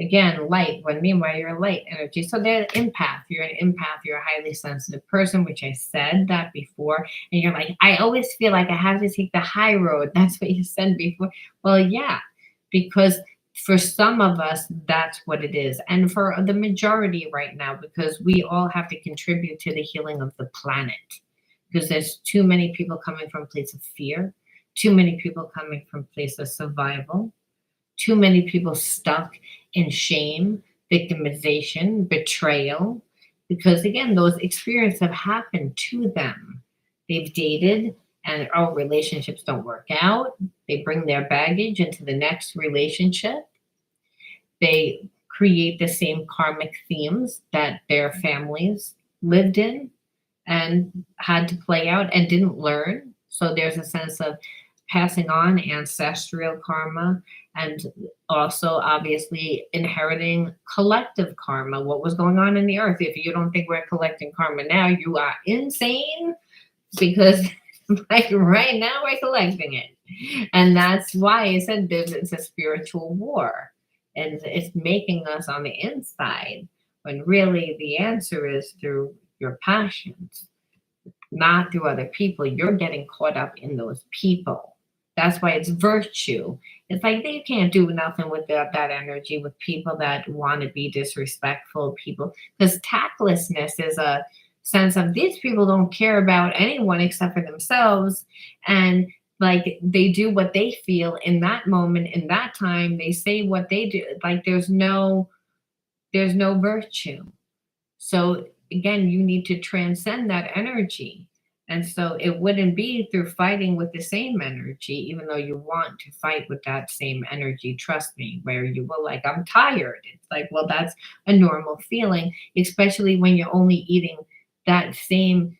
Again, light, when meanwhile you're a light energy. So they're an empath. You're an empath. You're a highly sensitive person, which I said that before. And you're like, I always feel like I have to take the high road. That's what you said before. Well, yeah, because for some of us, that's what it is. And for the majority right now, because we all have to contribute to the healing of the planet. Because there's too many people coming from a place of fear, too many people coming from a place of survival, too many people stuck in shame, victimization, betrayal, because again, those experiences have happened to them. They've dated and relationships don't work out. They bring their baggage into the next relationship. They create the same karmic themes that their families lived in and had to play out and didn't learn. So there's a sense of passing on ancestral karma, and also obviously inheriting collective karma. What was going on in the earth? If you don't think we're collecting karma now, you are insane, because like right now we're collecting it. And that's why I said it's a spiritual war, and it's making us on the inside, when really the answer is through your passions, not through other people. You're getting caught up in those people. That's why it's virtue. It's like they can't do nothing with that energy with people that want to be disrespectful people. Because tactlessness is a sense of these people don't care about anyone except for themselves. And like they do what they feel in that moment, in that time. They say what they do. Like there's no virtue. So again, you need to transcend that energy. And so it wouldn't be through fighting with the same energy, even though you want to fight with that same energy, trust me, where you will like, I'm tired. It's like, well, that's a normal feeling, especially when you're only eating that same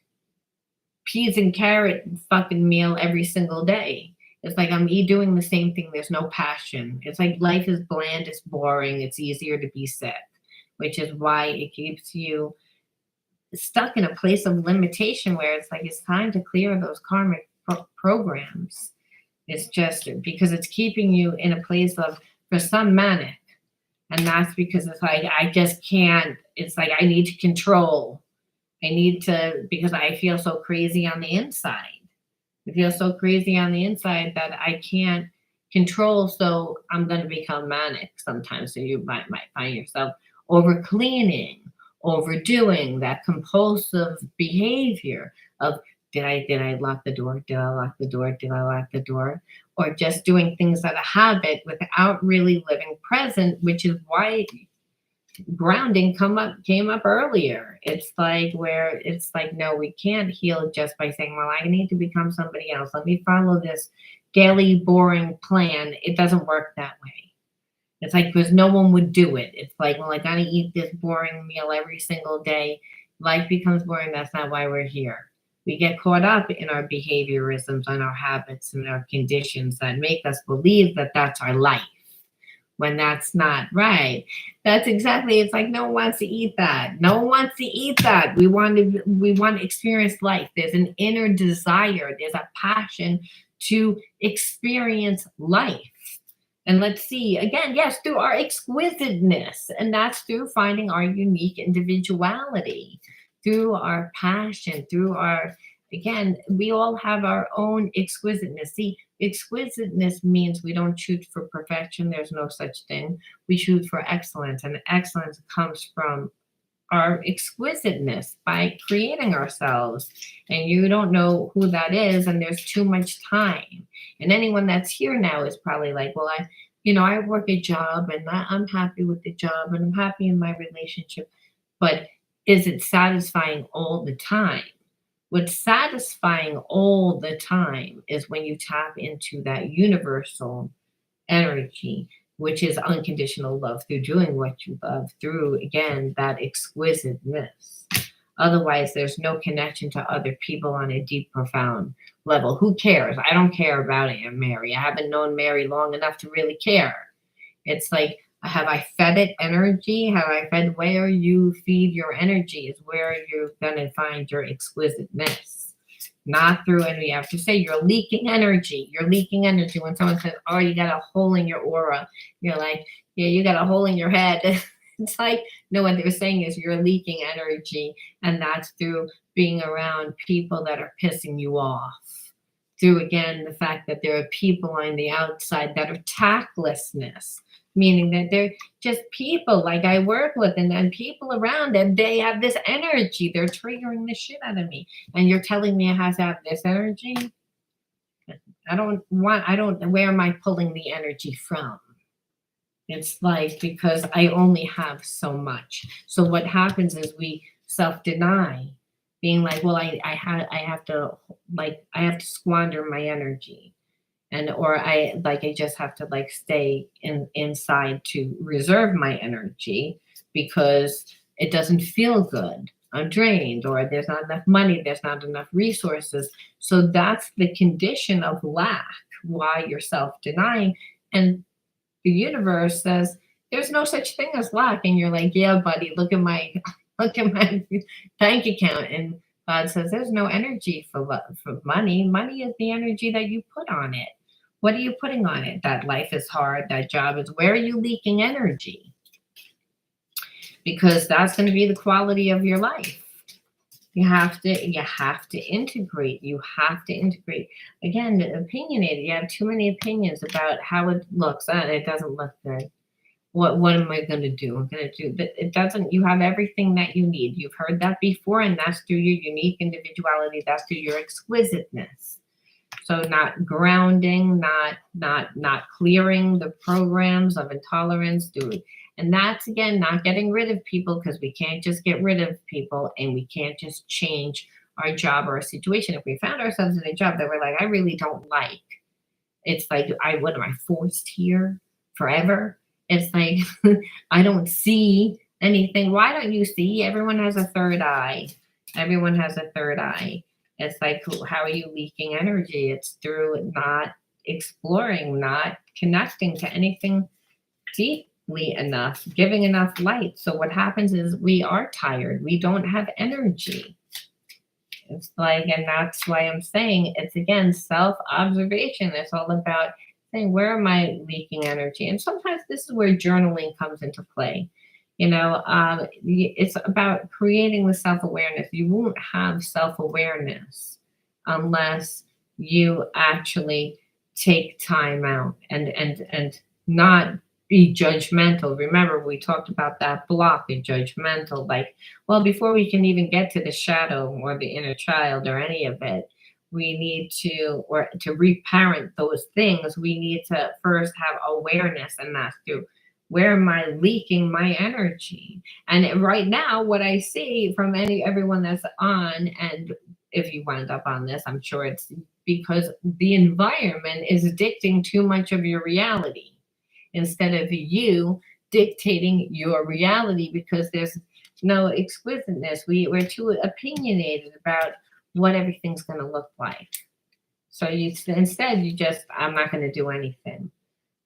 peas and carrot fucking meal every single day. It's like I'm doing the same thing. There's no passion. It's like life is bland, it's boring, it's easier to be sick, which is why it keeps you stuck in a place of limitation where it's like it's time to clear those karmic programs. It's just because it's keeping you in a place of, for some, manic. And that's because it's like, I just can't, it's like I need to control. I need to, because I feel so crazy on the inside. I feel so crazy on the inside that I can't control. So I'm going to become manic sometimes. So you might find yourself over cleaning, overdoing that compulsive behavior of did I lock the door? Did I lock the door? Did I lock the door? Or just doing things out of habit without really living present, which is why grounding came up earlier. It's like where it's like, no, we can't heal just by saying, well, I need to become somebody else. Let me follow this daily boring plan. It doesn't work that way. It's like, because no one would do it. It's like, well, I gotta eat this boring meal every single day. Life becomes boring. That's not why we're here. We get caught up in our behaviorisms and our habits and our conditions that make us believe that that's our life, when that's not right. That's exactly, it's like no one wants to eat that. No one wants to eat that. We want to experience life. There's an inner desire. There's a passion to experience life. And let's see, again, yes, through our exquisiteness. And that's through finding our unique individuality, through our passion, through our, again, we all have our own exquisiteness. See, exquisiteness means we don't shoot for perfection. There's no such thing. We shoot for excellence. And excellence comes from our exquisiteness by creating ourselves. And you don't know who that is, and there's too much time. And anyone that's here now is probably like, well, I work a job and I'm happy with the job and I'm happy in my relationship, but is it satisfying all the time? What's satisfying all the time is when you tap into that universal energy, which is unconditional love through doing what you love, through, again, that exquisiteness. Otherwise, there's no connection to other people on a deep, profound level. Who cares? I don't care about Aunt Mary. I haven't known Mary long enough to really care. It's like, have I fed it energy? Have I fed where you feed your energy is where you're going to find your exquisiteness. Not through, and we have to say, you're leaking energy. You're leaking energy. When someone says, oh, you got a hole in your aura, you're like, yeah, you got a hole in your head. It's like, no, what they're saying is you're leaking energy. And that's through being around people that are pissing you off. Through, again, the fact that there are people on the outside that are tactlessness, meaning that they're just people like I work with, and then people around them, they have this energy. They're triggering the shit out of me. And you're telling me I have to have this energy? Where am I pulling the energy from? It's like, because I only have so much. So what happens is we self-deny, being like, well, I have to squander my energy. Or I just have to stay inside to reserve my energy because it doesn't feel good. I'm drained, or there's not enough money, there's not enough resources. So that's the condition of lack, why you're self-denying. And the universe says there's no such thing as lack. And you're like, yeah, buddy, look at my bank account. And God says there's no energy for money. Money is the energy that you put on it. What are you putting on it? That life is hard, that job is, where are you leaking energy? Because that's going to be the quality of your life. You have to integrate. You have to integrate. Again, opinionated. You have too many opinions about how it looks. It doesn't look good. What am I going to do? I'm going to do that. It doesn't. You have everything that you need. You've heard that before, and that's through your unique individuality. That's through your exquisiteness. So not grounding, not clearing the programs of intolerance, and that's again not getting rid of people, because we can't just get rid of people, and we can't just change our job or our situation. If we found ourselves in a job that we're like, I really don't like, it's like, what am I forced here forever? It's like, I don't see anything. Why don't you see? Everyone has a third eye. Everyone has a third eye. It's like, how are you leaking energy? It's through not exploring, not connecting to anything deeply enough, giving enough light. So what happens is we are tired. We don't have energy. It's like, and that's why I'm saying it's, again, self-observation. It's all about saying, where am I leaking energy? And sometimes this is where journaling comes into play. It's about creating the self-awareness. You won't have self-awareness unless you actually take time out and not be judgmental. Remember, we talked about that block of judgmental, like, well, before we can even get to the shadow or the inner child or any of it, we need to reparent those things. We need to first have awareness, and that's through, where am I leaking my energy? And right now, what I see from everyone that's on, and if you wind up on this, I'm sure it's because the environment is dictating too much of your reality, instead of you dictating your reality, because there's no exquisiteness. We're too opinionated about what everything's going to look like. So instead, I'm not going to do anything.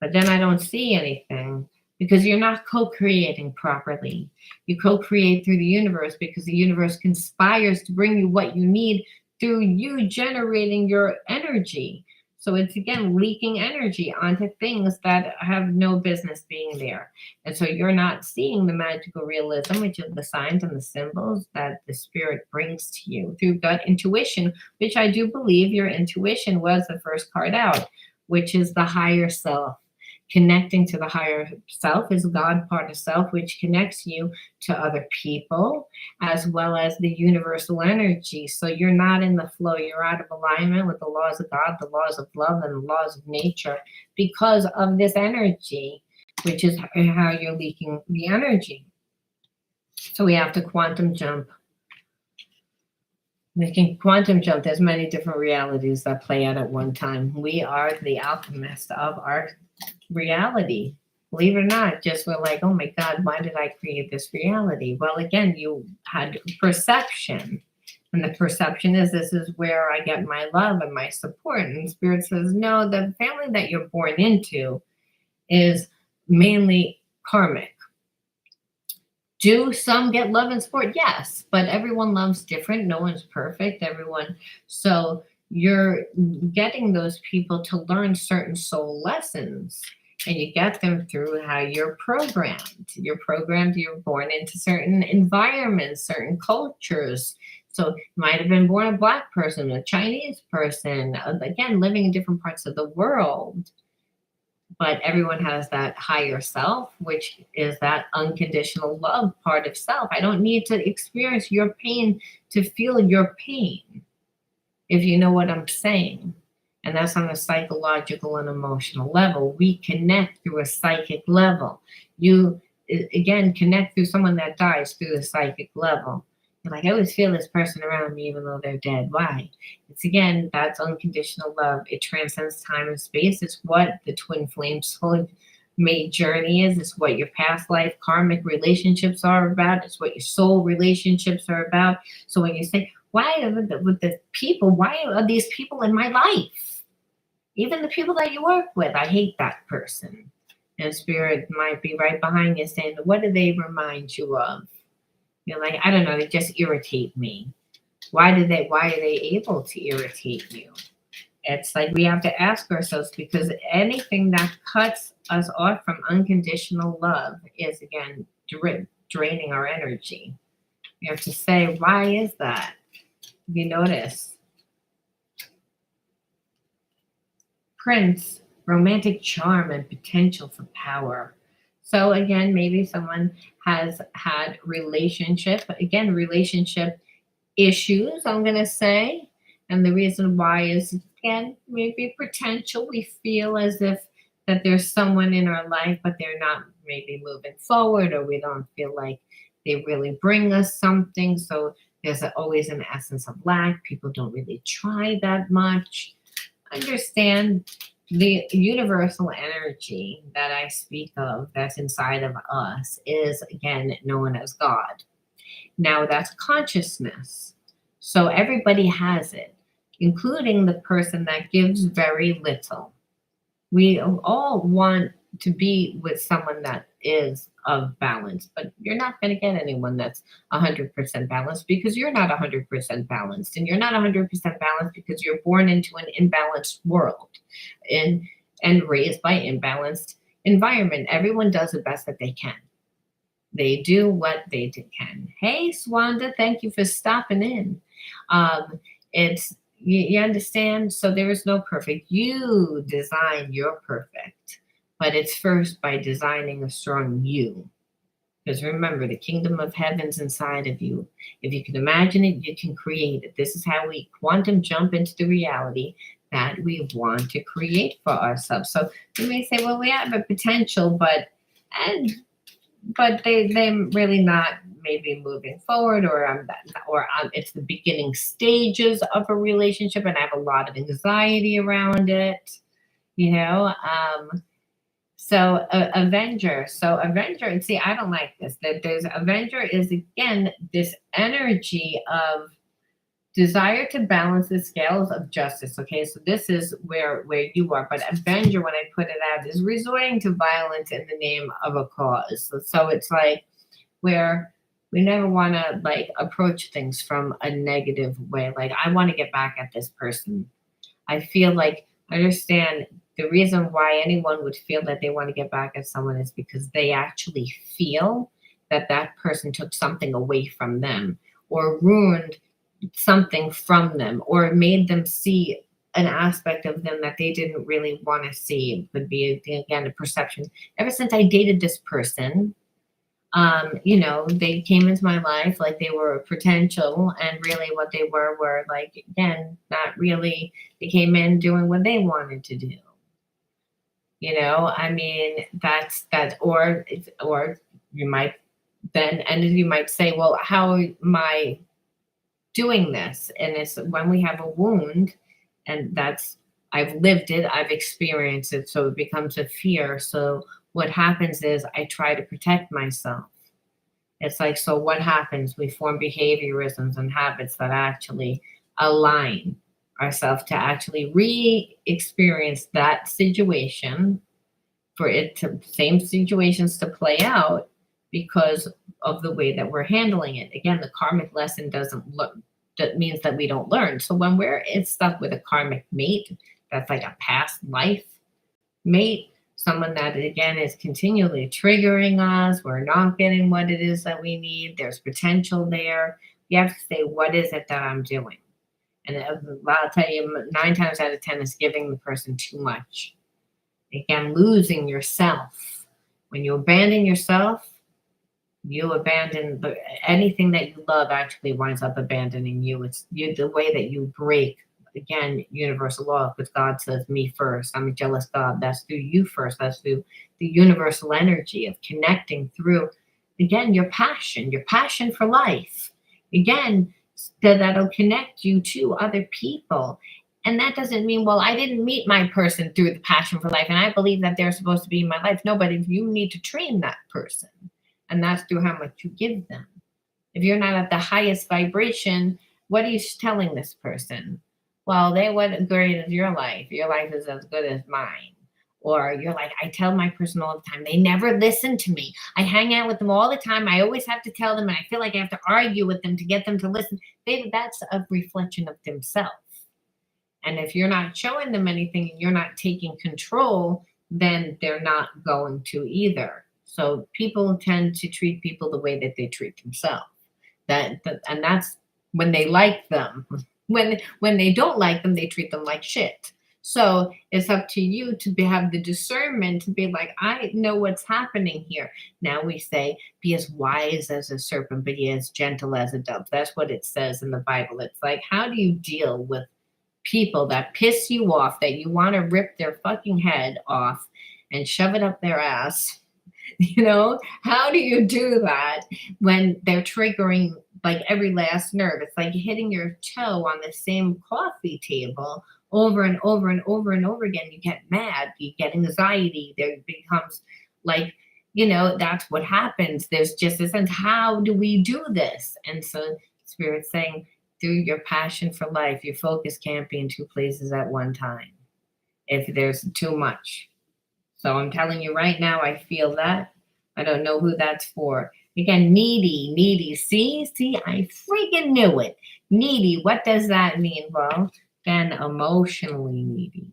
But then I don't see anything, because you're not co-creating properly. You co-create through the universe, because the universe conspires to bring you what you need through you generating your energy. So it's, again, leaking energy onto things that have no business being there. And so you're not seeing the magical realism, which is the signs and the symbols that the spirit brings to you through gut intuition, which I do believe your intuition was the first card out, which is the higher self. Connecting to the higher self is God part of self, which connects you to other people as well as the universal energy. So you're not in the flow. You're out of alignment with the laws of God, the laws of love, and the laws of nature because of this energy, which is how you're leaking the energy. So we have to quantum jump. We can quantum jump. There's many different realities that play out at one time. We are the alchemist of our reality. Believe it or not, just we're like, oh my God, why did I create this reality? Well, again, you had perception. And the perception is, this is where I get my love and my support. And Spirit says, no, the family that you're born into is mainly karmic. Do some get love and support? Yes, but everyone loves different. No one's perfect. So you're getting those people to learn certain soul lessons, and you get them through how you're programmed. You're born into certain environments, certain cultures. So you might have been born a Black person, a Chinese person, again, living in different parts of the world. But everyone has that higher self, which is that unconditional love part of self. I don't need to experience your pain to feel your pain, if you know what I'm saying. And that's on a psychological and emotional level. We connect through a psychic level. You, again, connect through someone that dies through the psychic level. You're like, I always feel this person around me even though they're dead. Why? It's, again, that's unconditional love. It transcends time and space. It's what the twin flame soul made journey is. It's what your past life karmic relationships are about. It's what your soul relationships are about. So when you say, why are these people in my life? Even the people that you work with, I hate that person. And Spirit might be right behind you saying, what do they remind you of? You're like, I don't know, they just irritate me. Why are they able to irritate you? It's like we have to ask ourselves, because anything that cuts us off from unconditional love is, again, draining our energy. You have to say, why is that? you notice, Prince, romantic charm and potential for power. So again, maybe someone has had relationship issues, I'm going to say. And the reason why is, again, maybe potential. We feel as if that there's someone in our life, but they're not maybe moving forward, or we don't feel like they really bring us something. So there's always an essence of lack. People don't really try that much. Understand the universal energy that I speak of that's inside of us is, again, known as God. Now, that's consciousness. So everybody has it, including the person that gives very little. We all want to be with someone that is of balance, but you're not going to get anyone that's 100% balanced, because you're not 100% balanced. And you're not 100% balanced because you're born into an imbalanced world and, and raised by imbalanced environment. Everyone does the best that they can. They do what they can. Hey, Swanda, thank you for stopping in. It's you understand. So there is no perfect. You design your perfect, but it's first by designing a strong you. Because remember, the kingdom of heaven's inside of you. If you can imagine it, you can create it. This is how we quantum jump into the reality that we want to create for ourselves. So you may say, well, we have a potential, but they really not maybe moving forward, or it's the beginning stages of a relationship and I have a lot of anxiety around it, you know. Avenger. So Avenger, and see, I don't like this. That there's Avenger is, again, this energy of desire to balance the scales of justice. Okay, so this is where you are. But Avenger, when I put it out, is resorting to violence in the name of a cause. So it's like where we never want to like approach things from a negative way. Like, I want to get back at this person. I feel like, understand the reason why anyone would feel that they want to get back at someone is because they actually feel that that person took something away from them, or ruined something from them, or made them see an aspect of them that they didn't really want to see. It could be, again, a perception. Ever since I dated this person, they came into my life like they were a potential, and really what they were like, again, not really. They came in doing what they wanted to do. I mean, that's or you might then, and you might say, well, how am I doing this? And it's when we have a wound, and that's, I've lived it, I've experienced it, so it becomes a fear. So what happens is I try to protect myself. It's like, so what happens? We form behaviorisms and habits that actually align ourselves to actually re-experience that situation, for it to same situations to play out because of the way that we're handling it. Again, the karmic lesson doesn't look, that means that we don't learn. So when we're stuck with a karmic mate, that's like a past life mate, someone that, again, is continually triggering us, we're not getting what it is that we need, there's potential there. You have to say, what is it that I'm doing? And I'll tell you, 9 times out of 10 is giving the person too much. Again, losing yourself. When you abandon yourself, you abandon anything that you love actually winds up abandoning you. It's the way that you break, again, universal law, because God says, me first. I'm a jealous God. That's through you first. That's through the universal energy of connecting through, again, your passion for life. Again, that'll connect you to other people. And that doesn't mean, well, I didn't meet my person through the passion for life, and I believe that they're supposed to be in my life. No, but if you need to train that person, and that's through how much you give them. If you're not at the highest vibration, what are you telling this person? Well, they weren't great as your life. Your life is as good as mine. Or you're like, I tell my person all the time, they never listen to me. I hang out with them all the time. I always have to tell them, and I feel like I have to argue with them to get them to listen. That's a reflection of themselves. And if you're not showing them anything and you're not taking control, then they're not going to either. So people tend to treat people the way that they treat themselves. And that's when they like them. When they don't like them, they treat them like shit. So it's up to you to have the discernment to be like, I know what's happening here. Now we say, be as wise as a serpent, but be as gentle as a dove. That's what it says in the Bible. It's like, how do you deal with people that piss you off, that you want to rip their fucking head off and shove it up their ass? How do you do that when they're triggering like every last nerve? It's like hitting your toe on the same coffee table over and over and over and over again. You get mad, you get anxiety. There becomes like, that's what happens. There's just a sense, how do we do this? And so Spirit's saying, through your passion for life, your focus can't be in two places at one time if there's too much. So I'm telling you right now, I feel that. I don't know who that's for. Again, needy. See, I freaking knew it. Needy, what does that mean? Well, then emotionally needy.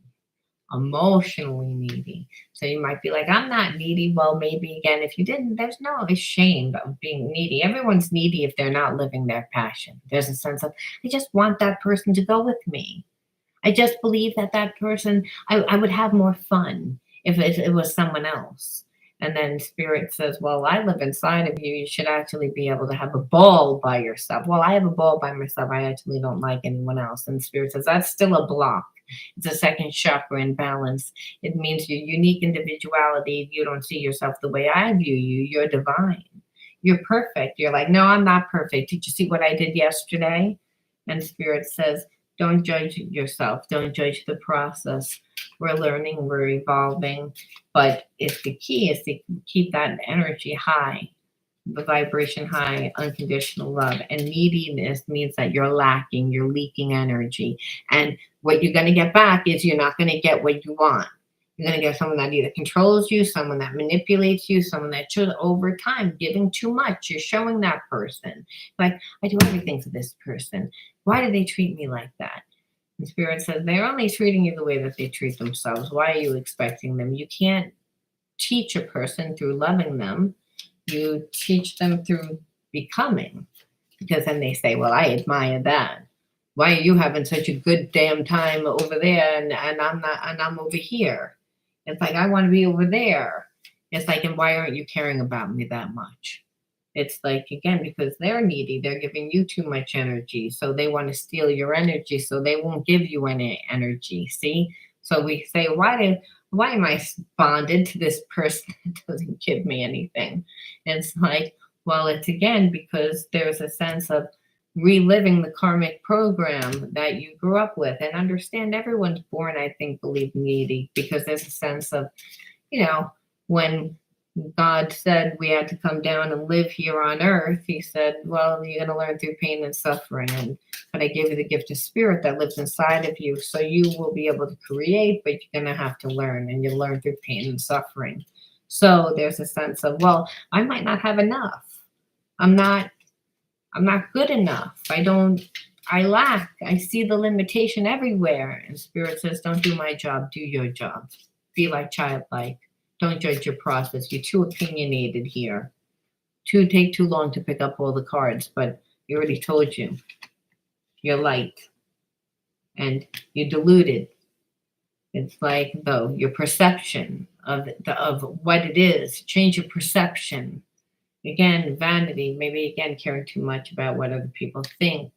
Emotionally needy. So you might be like, I'm not needy. Well, maybe again, if you didn't, there's no shame of being needy. Everyone's needy if they're not living their passion. There's a sense of, I just want that person to go with me. I just believe that person, I would have more fun if it was someone else. And then Spirit says, well, I live inside of you. You should actually be able to have a ball by yourself. Well, I have a ball by myself. I actually don't like anyone else. And Spirit says, that's still a block. It's a second chakra imbalance. It means your unique individuality. You don't see yourself the way I view you. You're divine. You're perfect. You're like, no, I'm not perfect. Did you see what I did yesterday? And Spirit says, don't judge yourself. Don't judge the process. We're learning, we're evolving. But if the key is to keep that energy high, the vibration high, unconditional love. And neediness means that you're lacking, you're leaking energy. And what you're going to get back is you're not going to get what you want. You're going to get someone that either controls you, someone that manipulates you, someone that should, over time, giving too much. You're showing that person. Like, I do everything for this person. Why do they treat me like that? And Spirit says, they're only treating you the way that they treat themselves. Why are you expecting them? You can't teach a person through loving them. You teach them through becoming. Because then they say, well, I admire that. Why are you having such a good damn time over there and I'm not, and I'm over here? It's like, I want to be over there. It's like, and why aren't you caring about me that much? It's like, again, because they're needy, they're giving you too much energy. So they want to steal your energy, so they won't give you any energy. See? So we say, why am I bonded to this person that doesn't give me anything? And it's like, well, it's again because there's a sense of reliving the karmic program that you grew up with. And understand everyone's born, I think, believe needy, because there's a sense of, when God said we had to come down and live here on earth, he said, well, you're going to learn through pain and suffering. But I gave you the gift of spirit that lives inside of you. So you will be able to create, but you're going to have to learn, and you learn through pain and suffering. So there's a sense of, well, I might not have enough. I'm not good enough. I lack. I see the limitation everywhere. And Spirit says, don't do my job, do your job. Be like childlike. Don't judge your process. You're too opinionated here. Take too long to pick up all the cards, but you already told you. You're light. And you're diluted. It's like, though, your perception of what it is. Change your perception. Again, vanity, maybe again caring too much about what other people think,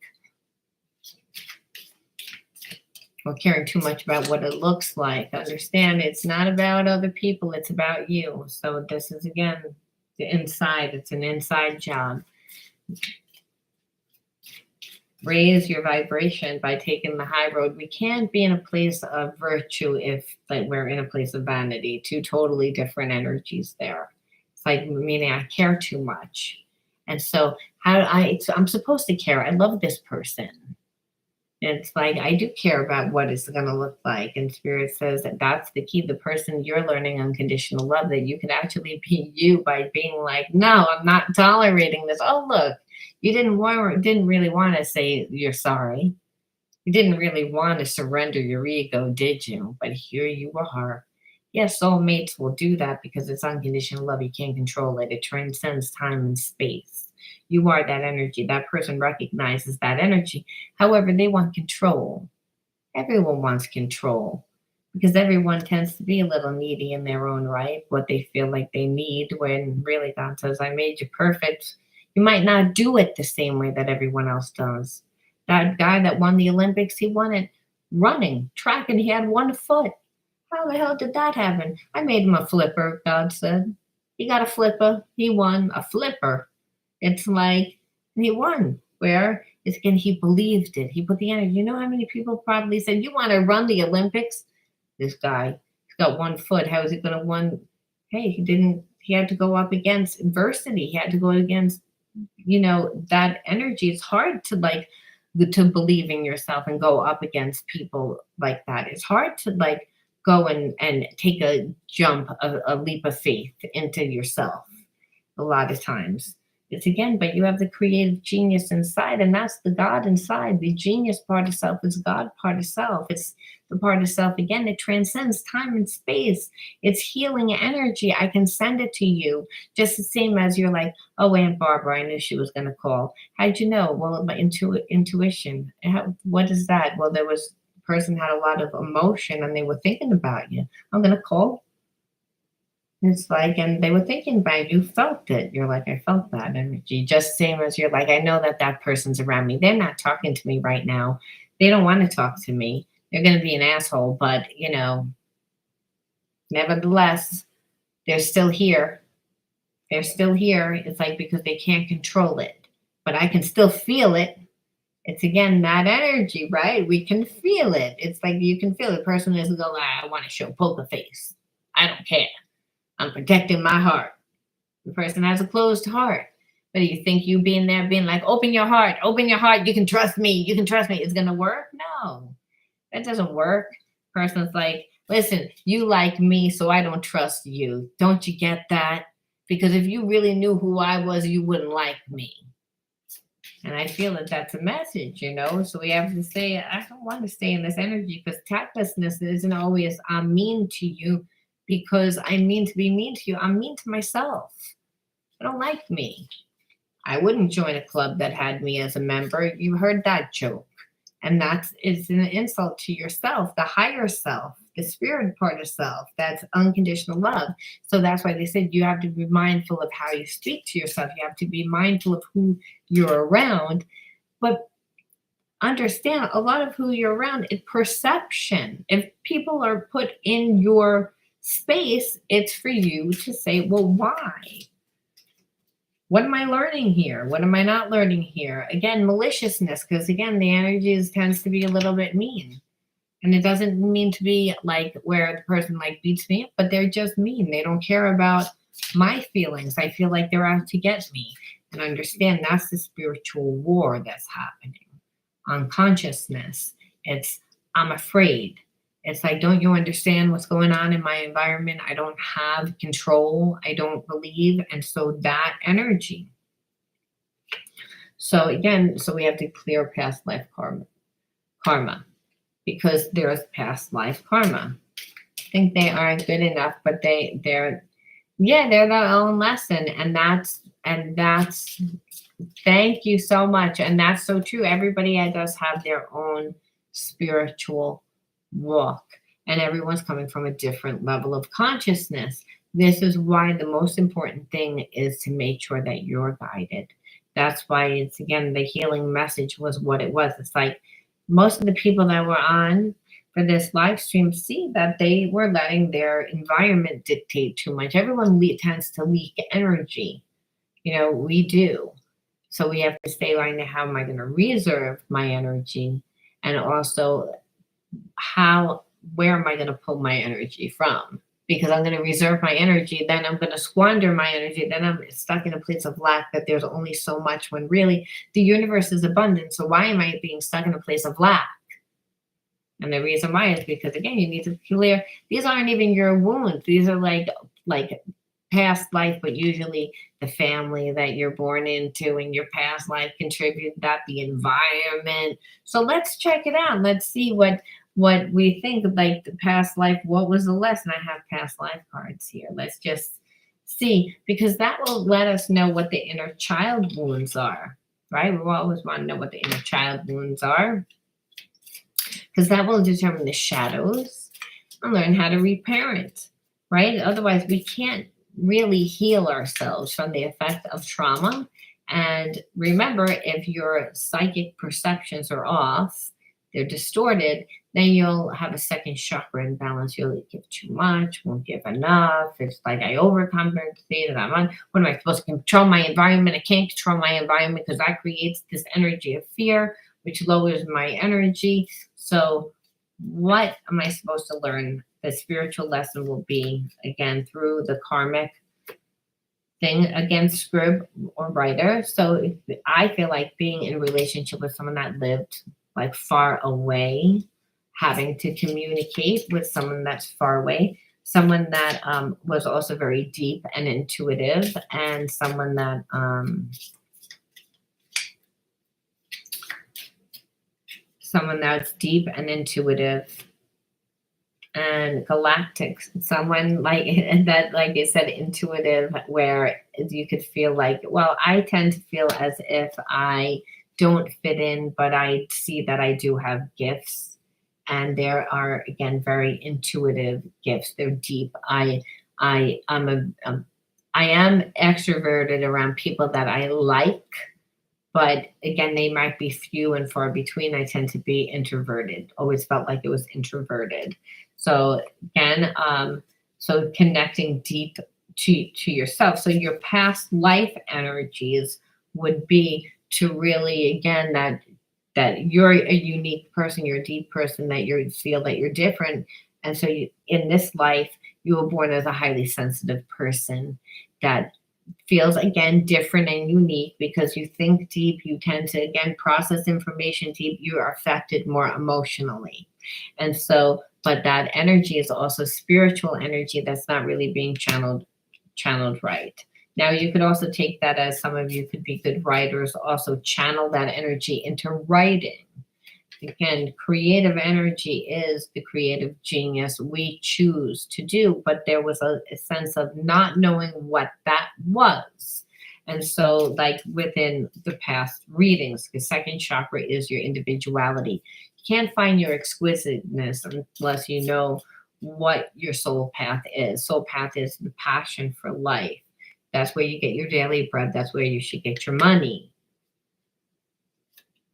or caring too much about what it looks like. Understand, it's not about other people, it's about you. So this is again the inside, it's an inside job. Raise your vibration by taking the high road. We can't be in a place of virtue if we're in a place of vanity. Two totally different energies there. It's like, meaning I care too much. And so I'm supposed to care. I love this person. And it's like, I do care about what it's going to look like. And Spirit says that that's the key. The person you're learning unconditional love, that you can actually be you by being like, no, I'm not tolerating this. Oh, look, you didn't really want to say you're sorry. You didn't really want to surrender your ego, did you? But here you are. Yes, soulmates will do that because it's unconditional love. You can't control it. It transcends time and space. You are that energy. That person recognizes that energy. However, they want control. Everyone wants control because everyone tends to be a little needy in their own right, what they feel like they need, when really God says, I made you perfect. You might not do it the same way that everyone else does. That guy that won the Olympics, he won it running, track, and he had one foot. How the hell did that happen? I made him a flipper, God said. He got a flipper. He won a flipper. It's like he won. Where it's again, he believed it. He put the energy. You know how many people probably said, you want to run the Olympics? This guy, he's got one foot. How is he going to win? Hey, he didn't, he had to go up against adversity. He had to go against, that energy. It's hard to to believe in yourself and go up against people like that. It's hard to go and take a jump, a leap of faith into yourself a lot of times. It's again, but you have the creative genius inside, and that's the God inside. The genius part of self is God part of self. It's the part of self, again, it transcends time and space. It's healing energy. I can send it to you just the same as you're like, oh, Aunt Barbara, I knew she was going to call. How'd you know? Well, my intuition. What is that? Well, there was a person had a lot of emotion and they were thinking about you. I'm going to call. It's like, and they were thinking about you, felt it. You're like, I felt that energy. Just same as you're like, I know that person's around me. They're not talking to me right now. They don't want to talk to me. They're going to be an asshole, but nevertheless, they're still here. They're still here. It's like, because they can't control it, but I can still feel it. It's again, that energy, right? We can feel it. It's like, you can feel it. The person isn't going, I want to show poker face. I don't care. I'm protecting my heart. The person has a closed heart. But do you think you being there, being like, open your heart, you can trust me, it's going to work? No, that doesn't work. Person's like, listen, you like me, so I don't trust you. Don't you get that? Because if you really knew who I was, you wouldn't like me. And I feel that that's a message, So we have to say, I don't want to stay in this energy, because tactlessness isn't always, I'm mean to you. Because I mean to be mean to you. I'm mean to myself. I don't like me. I wouldn't join a club that had me as a member. You heard that joke. And it's an insult to yourself, the higher self, the spirit part of self. That's unconditional love. So that's why they said you have to be mindful of how you speak to yourself. You have to be mindful of who you're around. But understand, a lot of who you're around is perception. If people are put in your space, it's for you to say, well, why? What am I learning here? What am I not learning here? Again, maliciousness, because again, the energy tends to be a little bit mean. And it doesn't mean to be like where the person beats me up, but they're just mean. They don't care about my feelings. I feel like they're out to get me. And understand that's the spiritual war that's happening. Unconsciousness. It's, I'm afraid. It's like, don't you understand what's going on in my environment? I don't have control. I don't believe. And so that energy. So again, we have to clear past life karma, because there's past life karma. I think they aren't good enough, but they're their own lesson. And that's, thank you so much. And that's so true. Everybody does have their own spiritual walk, and everyone's coming from a different level of consciousness. This is why the most important thing is to make sure that you're guided. That's why it's, again, the healing message was what it was. It's like most of the people that were on for this live stream see that they were letting their environment dictate too much. Everyone tends to leak energy. We do. So we have to stay like, how am I going to reserve my energy? And also, where am I going to pull my energy from? Because I'm going to reserve my energy, then I'm going to squander my energy, then I'm stuck in a place of lack, that there's only so much, when really the universe is abundant. So why am I being stuck in a place of lack? And the reason why is because, again, you need to clear, these aren't even your wounds. These are like past life, but usually the family that you're born into in your past life contributed that, the environment. So let's check it out. Let's see what we think, like the past life. What was the lesson? I have past life cards here. Let's just See, because that will let us know what the inner child wounds are, right? We always want to know what the inner child wounds are, because that will determine the shadows and learn how to reparent, right? Otherwise, we can't really heal ourselves from the effect of trauma. And remember, if your psychic perceptions are off, they're distorted, then you'll have a second chakra imbalance. You'll give too much, won't give enough. It's like I overcompensate and I'm on. What am I supposed to control my environment? I can't control my environment because that creates this energy of fear, which lowers my energy. So, what am I supposed to learn? The spiritual lesson will be, again, through the karmic thing against scribe or writer. So I feel like being in a relationship with someone that lived like far away, having to communicate with someone that's far away, someone that was also very deep and intuitive, and someone that someone that's deep and intuitive and galactic, someone like that, like I said, intuitive, where you could feel like, well, I tend to feel as if I don't fit in, but I see that I do have gifts, and there are, again, very intuitive gifts. They're deep. I am extroverted around people that I like, but again, they might be few and far between. I tend to be introverted. Always felt like it was introverted. So again, so connecting deep to yourself. So your past life energies would be to really, again, that you're a unique person, you're a deep person, that you feel that you're different. And so in this life, you were born as a highly sensitive person that feels, again, different and unique because you think deep. You tend to, again, process information deep. You are affected more emotionally. And so, but that energy is also spiritual energy that's not really being channeled right. Now, you could also take that as some of you could be good writers, also channel that energy into writing. Again, creative energy is the creative genius we choose to do, but there was a sense of not knowing what that was. And so, like within the past readings, the second chakra is your individuality. You can't find your exquisiteness unless you know what your soul path is. Soul path is the passion for life. That's where you get your daily bread. That's where you should get your money.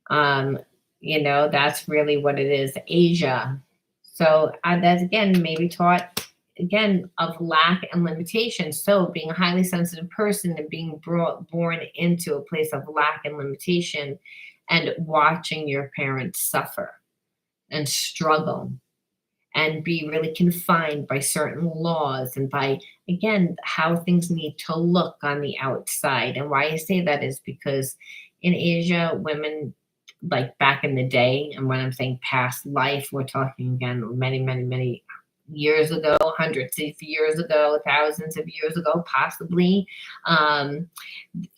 That's really what it is. Asia. So that's, again, maybe taught, again, of lack and limitation. So being a highly sensitive person and being born into a place of lack and limitation, and watching your parents suffer and struggle and be really confined by certain laws and by, again, how things need to look on the outside. And why I say that is because in Asia, women, like back in the day, and when I'm saying past life, we're talking, again, many, many, many years ago, hundreds of years ago, thousands of years ago, possibly.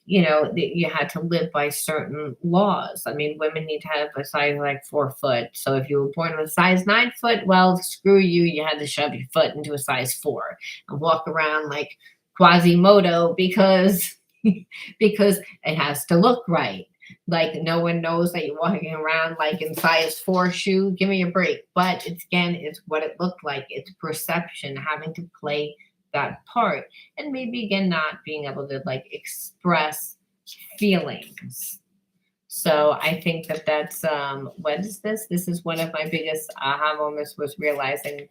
You had to live by certain laws. I mean, women need to have a size like 4 foot. So if you were born with a size 9 foot, well, screw you. You had to shove your foot into a size 4 and walk around like Quasimodo because because it has to look right. Like no one knows that you're walking around like in size 4 shoe. Give me a break. But it's what it looked like. It's perception, having to play that part, and maybe, again, not being able to like express feelings. So I think that's what is this? This is one of my biggest aha moments, was realizing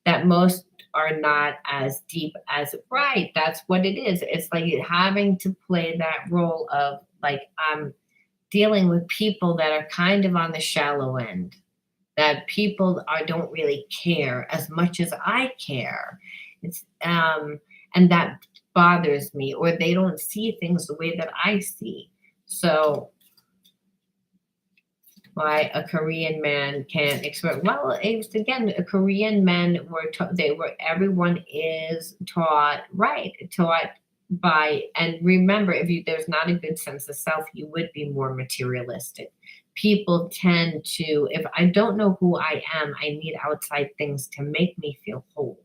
that most are not as deep as, right. That's what it is. It's like having to play that role of like, I'm dealing with people that are kind of on the shallow end, that people don't really care as much as I care. It's and that bothers me, or they don't see things the way that I see. So why a Korean man can't express, well, it's, again, a Korean men were everyone is taught, right, taught by, and remember, there's not a good sense of self, you would be more materialistic. People tend to, if I don't know who I am, I need outside things to make me feel whole.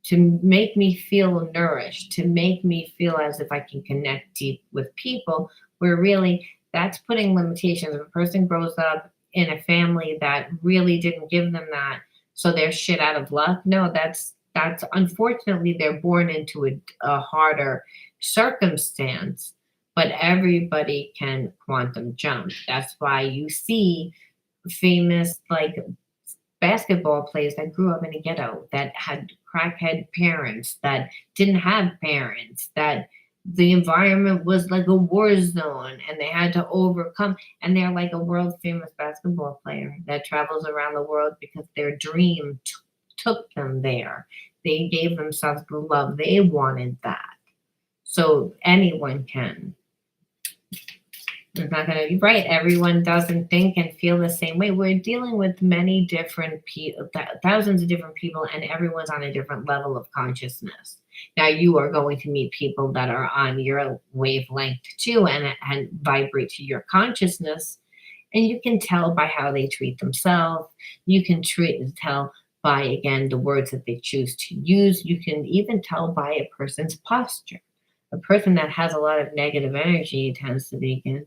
to make me feel nourished, to make me feel as if I can connect deep with people, where really that's putting limitations. If a person grows up in a family that really didn't give them that, so they're shit out of luck. No, that's unfortunately they're born into a harder circumstance, but everybody can quantum jump. That's why you see famous like basketball players that grew up in a ghetto, that had crackhead parents, that didn't have parents, that the environment was like a war zone and they had to overcome. And they're like a world famous basketball player that travels around the world because their dream took them there. They gave themselves the love. They wanted that. So anyone can. It's not going to be right. Everyone doesn't think and feel the same way. We're dealing with many different people, thousands of different people, and everyone's on a different level of consciousness. Now, you are going to meet people that are on your wavelength too and vibrate to your consciousness. And you can tell by how they treat themselves. You can tell by, again, the words that they choose to use. You can even tell by a person's posture. A person that has a lot of negative energy tends to be, again,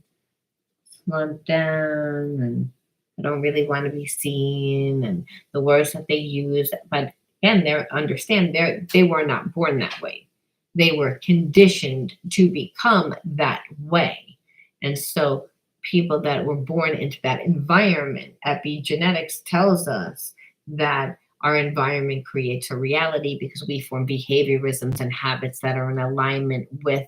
slumped down, and I don't really want to be seen, and the words that they use. But again, they were not born that way. They were conditioned to become that way. And so people that were born into that environment, epigenetics tells us that our environment creates a reality because we form behaviorisms and habits that are in alignment with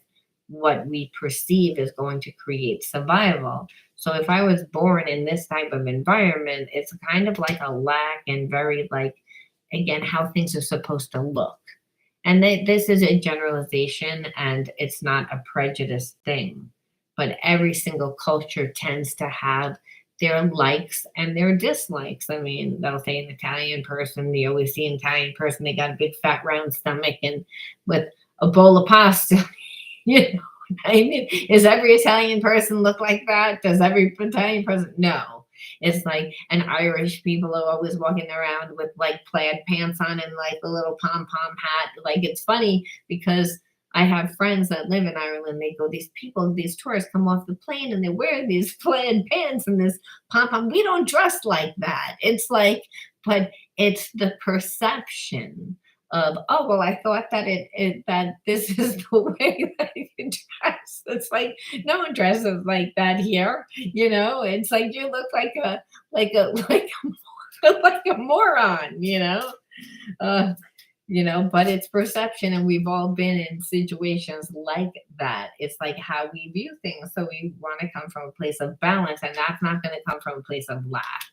what we perceive is going to create survival. So if I was born in this type of environment, it's kind of like a lack and very like, again, how things are supposed to look. And this is a generalization and it's not a prejudice thing. But every single culture tends to have their likes and their dislikes. I mean, they'll say an Italian person, you always see an Italian person, they got a big fat round stomach and with a bowl of pasta. You know, I mean, is every Italian person look like that? Does every Italian person? No. It's like, and Irish people are always walking around with like plaid pants on and like a little pom-pom hat. Like, it's funny because I have friends that live in Ireland. They go, these people, these tourists come off the plane and they wear these plaid pants and this pom-pom. We don't dress like that. It's like, but it's the perception of, oh, well, I thought that that this is the way that I can dress. It's like no one dresses like that here. You know, it's like you look like a like a moron. Uh, but it's perception, and we've all been in situations like that. It's like how we view things. So we want to come from a place of balance, and that's not going to come from a place of lack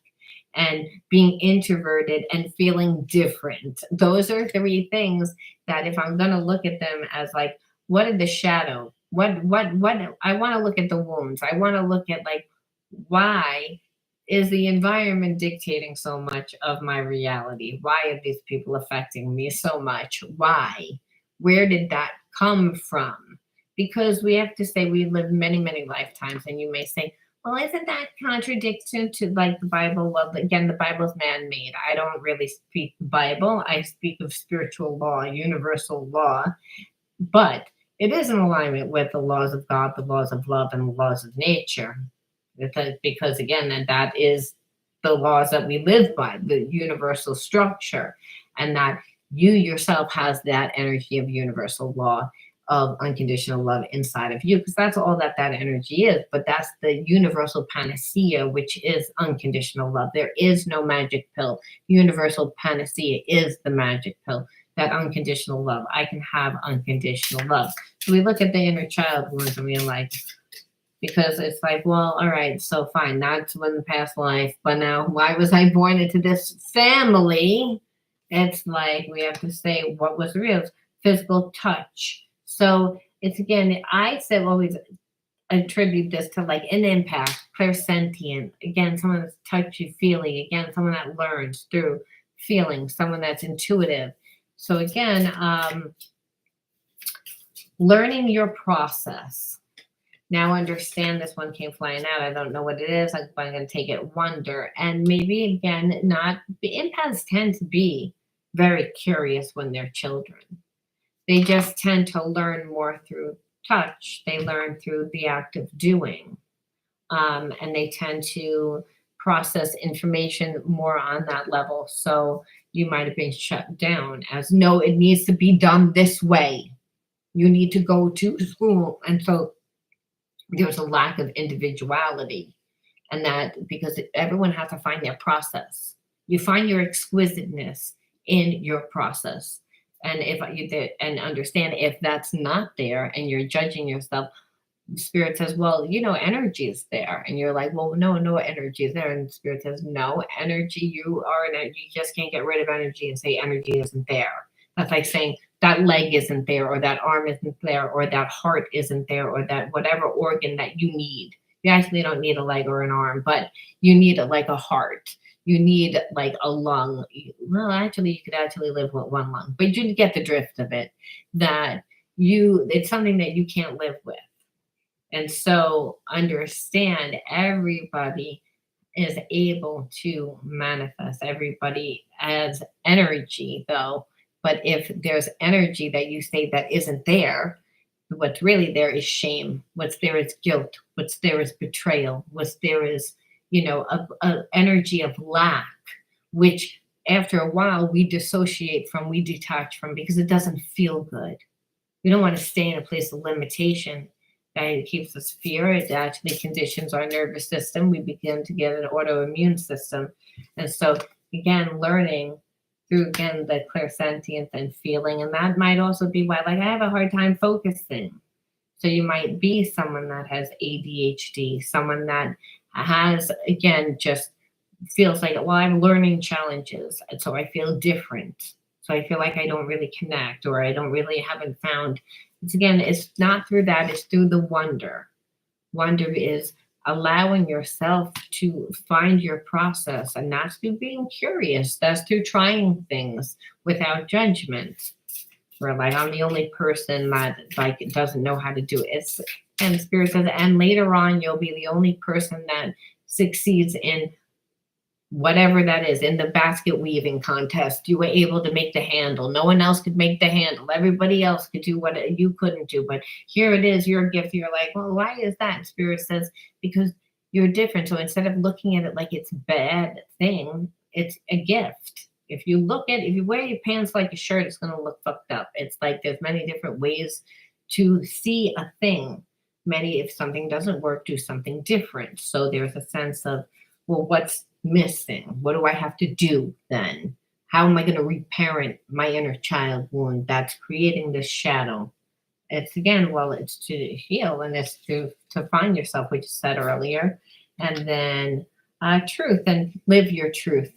and being introverted and feeling different. Those are three things that if I'm going to look at them as like, what are the shadow? What I want to look at the wounds. I want to look at like, why is the environment dictating so much of my reality? Why are these people affecting me so much? Why? Where did that come from? Because we have to say we live many, many lifetimes, and you may say, well, isn't that contradiction to like the Bible? Well, again, the Bible's man-made. I don't really speak Bible. I speak of spiritual law, universal law, but it is in alignment with the laws of God, the laws of love, and the laws of nature. Because again, that is the laws that we live by, the universal structure, and that you yourself has that energy of universal law of unconditional love inside of you, because that's all that energy is. But that's the universal panacea, which is unconditional love. There is no magic pill. Universal panacea is the magic pill, that unconditional love. I can have unconditional love. So we look at the inner child wounds and we're like, because it's like, well, all right, so fine, that's in the past life, but now why was I born into this family? It's like we have to say what was real, physical touch. So it's, again, I said always attribute this to like an empath, clairsentient, again, someone that's touchy-feely, again, someone that learns through feeling, someone that's intuitive. So again, learning your process. Now understand, this one came flying out. I don't know what it is. I'm going to take it wonder. And maybe, again, not, the empaths tend to be very curious when they're children. They just tend to learn more through touch. They learn through the act of doing. And they tend to process information more on that level. So you might have been shut down as, no, it needs to be done this way. You need to go to school. And so there's a lack of individuality. And that because everyone has to find their process. You find your exquisiteness in your process. And if you did, and understand if that's not there and you're judging yourself, Spirit says, well, energy is there. And you're like, well, no energy is there. And Spirit says, no, energy, you just can't get rid of energy and say energy isn't there. That's like saying that leg isn't there, or that arm isn't there, or that heart isn't there, or that whatever organ that you need. You actually don't need a leg or an arm, but you need like a heart. You need like a lung. Well, actually, you could actually live with one lung, but you get the drift of it, that it's something that you can't live with. And so understand everybody is able to manifest. Everybody has energy, though. But if there's energy that you say that isn't there, what's really there is shame. What's there is guilt. What's there is betrayal. What's there is, a energy of lack, which after a while we dissociate from, we detach from, because it doesn't feel good. We don't want to stay in a place of limitation. It keeps us fear. It actually conditions our nervous system. We begin to get an autoimmune system. And so, again, learning through, again, the clairsentience and feeling. And that might also be why, like, I have a hard time focusing. So you might be someone that has ADHD, someone that has, again, just feels like, well, I'm learning challenges. And so I feel different. So I feel like I don't really connect, or I haven't found. It's not through that, it's through the wonder. Wonder is allowing yourself to find your process, and that's through being curious. That's through trying things without judgment. Where like, I'm the only person that like doesn't know how to do it. And Spirit says, and later on, you'll be the only person that succeeds in whatever that is. In the basket weaving contest, you were able to make the handle. No one else could make the handle. Everybody else could do what you couldn't do. But here it is, your gift. You're like, well, why is that? And Spirit says, because you're different. So instead of looking at it like it's a bad thing, it's a gift. If you wear your pants like a shirt, it's going to look fucked up. It's like there's many different ways to see a thing. If something doesn't work, do something different. So there's a sense of, well, what's missing? What do I have to do then? How am I going to reparent my inner child wound that's creating this shadow? It's again, well, it's to heal, and it's to find yourself, which you said earlier, and then truth, and live your truth.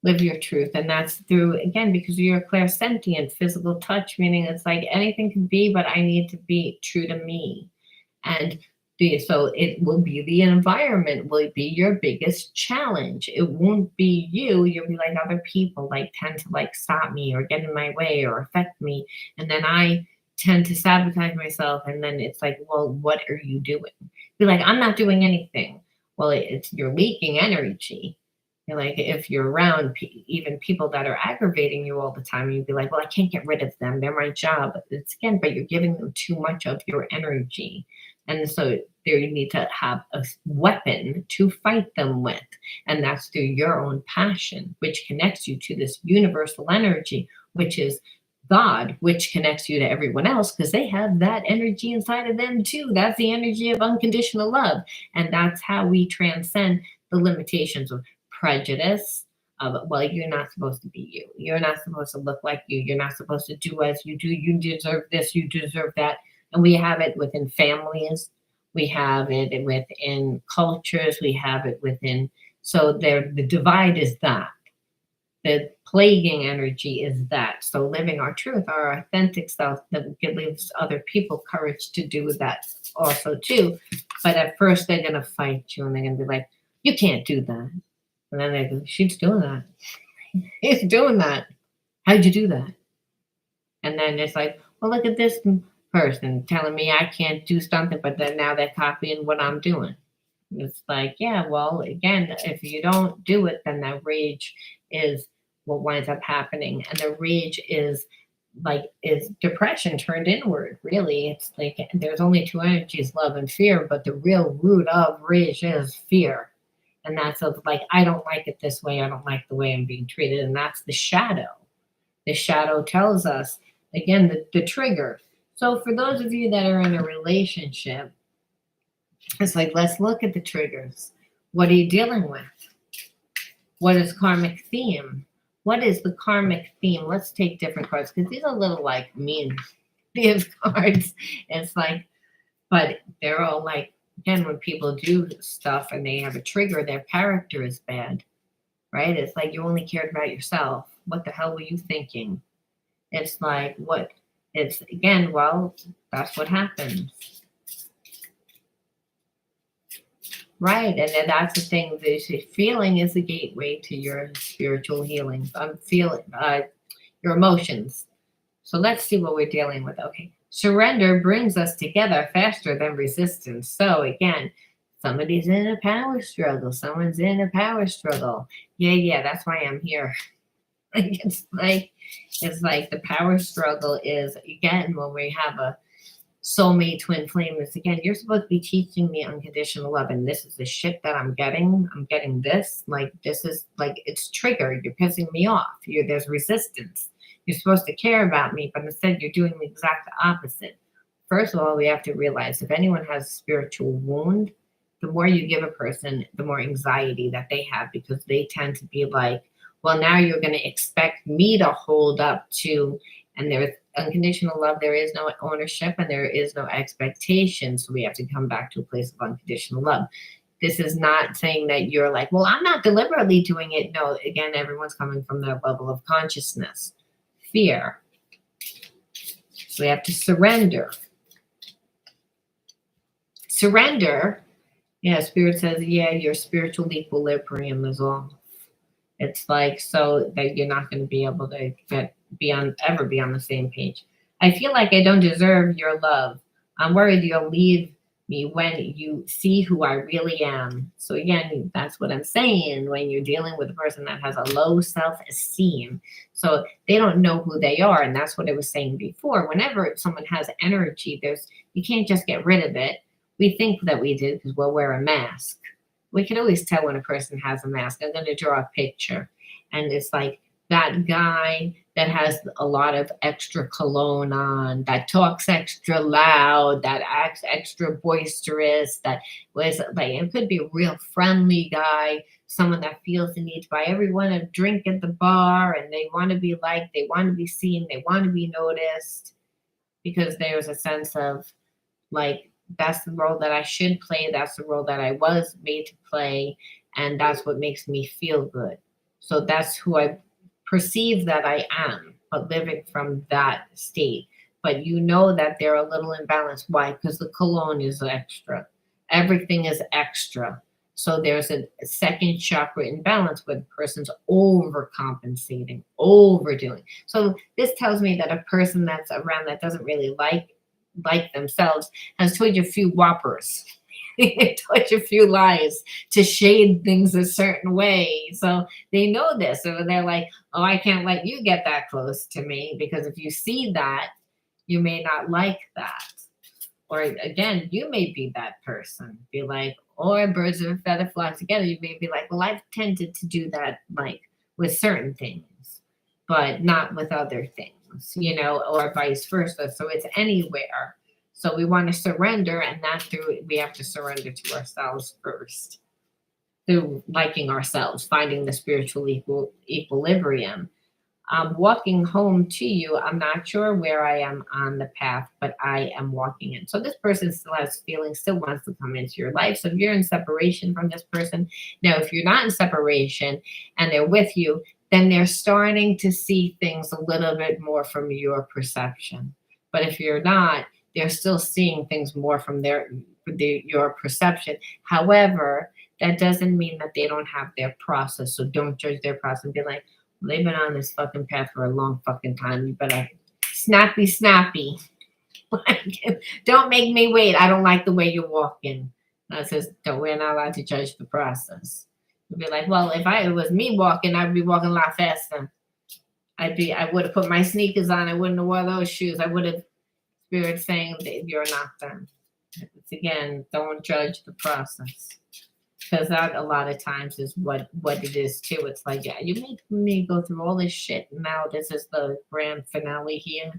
Live your truth. And that's through, again, because you're clairsentient, physical touch, meaning it's like anything can be, but I need to be true to me. And so it will be, the environment will be your biggest challenge. It won't be you. You'll be like, other people like tend to like stop me or get in my way or affect me. And then I tend to sabotage myself. And then it's like, well, what are you doing? Be like, I'm not doing anything. Well, you're leaking energy. Like if you're around even people that are aggravating you all the time, you'd be like, well, I can't get rid of them. They're my job. But you're giving them too much of your energy. And so there you need to have a weapon to fight them with. And that's through your own passion, which connects you to this universal energy, which is God, which connects you to everyone else because they have that energy inside of them too. That's the energy of unconditional love. And that's how we transcend the limitations of prejudice, of, well, you're not supposed to be you. You're not supposed to look like you. You're not supposed to do as you do. You deserve this. You deserve that. And we have it within families. We have it within cultures. We have it within. So the divide is that. The plaguing energy is that. So living our truth, our authentic self, that gives other people courage to do that also too. But at first they're going to fight you and they're going to be like, you can't do that. And then they go, she's doing that. He's doing that. How'd you do that? And then it's like, well, look at this person telling me I can't do something, but then now they're copying what I'm doing. It's like, yeah, well, again, if you don't do it, then that rage is what winds up happening. And the rage is depression turned inward. Really, it's like there's only two energies, love and fear, but the real root of rage is fear. And that's of like, I don't like it this way, I don't like the way I'm being treated. And that's the shadow. The shadow tells us, again, the trigger. So for those of you that are in a relationship, it's like, let's look at the triggers. What are you dealing with? What is karmic theme? What is the karmic theme? Let's take different cards, because these are a little like mean, these cards. It's like, but they're all like, again, when people do stuff and they have a trigger, their character is bad, right? It's like, you only cared about yourself. What the hell were you thinking? It's like, what? It's, again, well, that's what happens. Right, and then that's the thing. The feeling is the gateway to your spiritual healing. I'm feeling your emotions. So let's see what we're dealing with. Okay, surrender brings us together faster than resistance. So again, somebody's in a power struggle. Someone's in a power struggle. Yeah, that's why I'm here. It's like the power struggle is, again, when we have a soulmate twin flame, is, again, you're supposed to be teaching me unconditional love, and this is the shit that I'm getting this, like, this is like, it's triggered, you're pissing me off, there's resistance, you're supposed to care about me, but instead you're doing the exact opposite. First of all, we have to realize, if anyone has a spiritual wound, the more you give a person, the more anxiety that they have, because they tend to be like, well, now you're going to expect me to hold up to, and there's unconditional love, there is no ownership and there is no expectation. So we have to come back to a place of unconditional love. This is not saying that you're like, well, I'm not deliberately doing it. No, again, everyone's coming from their level of consciousness. Fear. So we have to surrender. Surrender. Yeah, Spirit says, yeah, your spiritual equilibrium is off. It's like, so that you're not going to be able to ever be on the same page. I feel like I don't deserve your love. I'm worried you'll leave me when you see who I really am. So again, that's what I'm saying when you're dealing with a person that has a low self-esteem. So they don't know who they are. And that's what I was saying before. Whenever someone has energy, you can't just get rid of it. We think that we do because we'll wear a mask. We can always tell when a person has a mask. I'm going to draw a picture. And it's like that guy that has a lot of extra cologne on, that talks extra loud, that acts extra boisterous, that was like, it could be a real friendly guy, someone that feels the need to buy everyone a drink at the bar, and they want to be liked, they want to be seen, they want to be noticed, because there's a sense of like, that's the role that I should play. That's the role that I was made to play. And that's what makes me feel good. So that's who I perceive that I am, but living from that state. But you know that they're a little imbalanced. Why? Because the cologne is extra. Everything is extra. So there's a second chakra imbalance where the person's overcompensating, overdoing. So this tells me that a person that's around that doesn't really like themselves has told you a few whoppers, told you a few lies to shade things a certain way. So they know this. So they're like, oh, I can't let you get that close to me, because if you see that, you may not like that. Or again, you may be that person. Be like, or birds of a feather flock together. You may be like, well, I've tended to do that, like with certain things, but not with other things. Or vice versa. So it's anywhere. So we want to surrender, and we have to surrender to ourselves first through liking ourselves, finding the spiritual equilibrium. Walking home to you, I'm not sure where I am on the path, but I am walking in. So this person still has feelings, still wants to come into your life. So if you're in separation from this person, now if you're not in separation and they're with you, then they're starting to see things a little bit more from your perception. But if you're not, they're still seeing things more from your perception. However, that doesn't mean that they don't have their process. So don't judge their process and be like, well, they've been on this fucking path for a long fucking time. You better snappy. Don't make me wait. I don't like the way you're walking. That says, we're not allowed to judge the process. You'd be like, well, if it was me walking, I'd be walking a lot faster. I would have put my sneakers on. I wouldn't have wore those shoes. I would have. Spirit saying that you're not them. It's again, don't judge the process, because that a lot of times is what it is too. It's like, yeah, you make me go through all this shit. And now this is the grand finale here.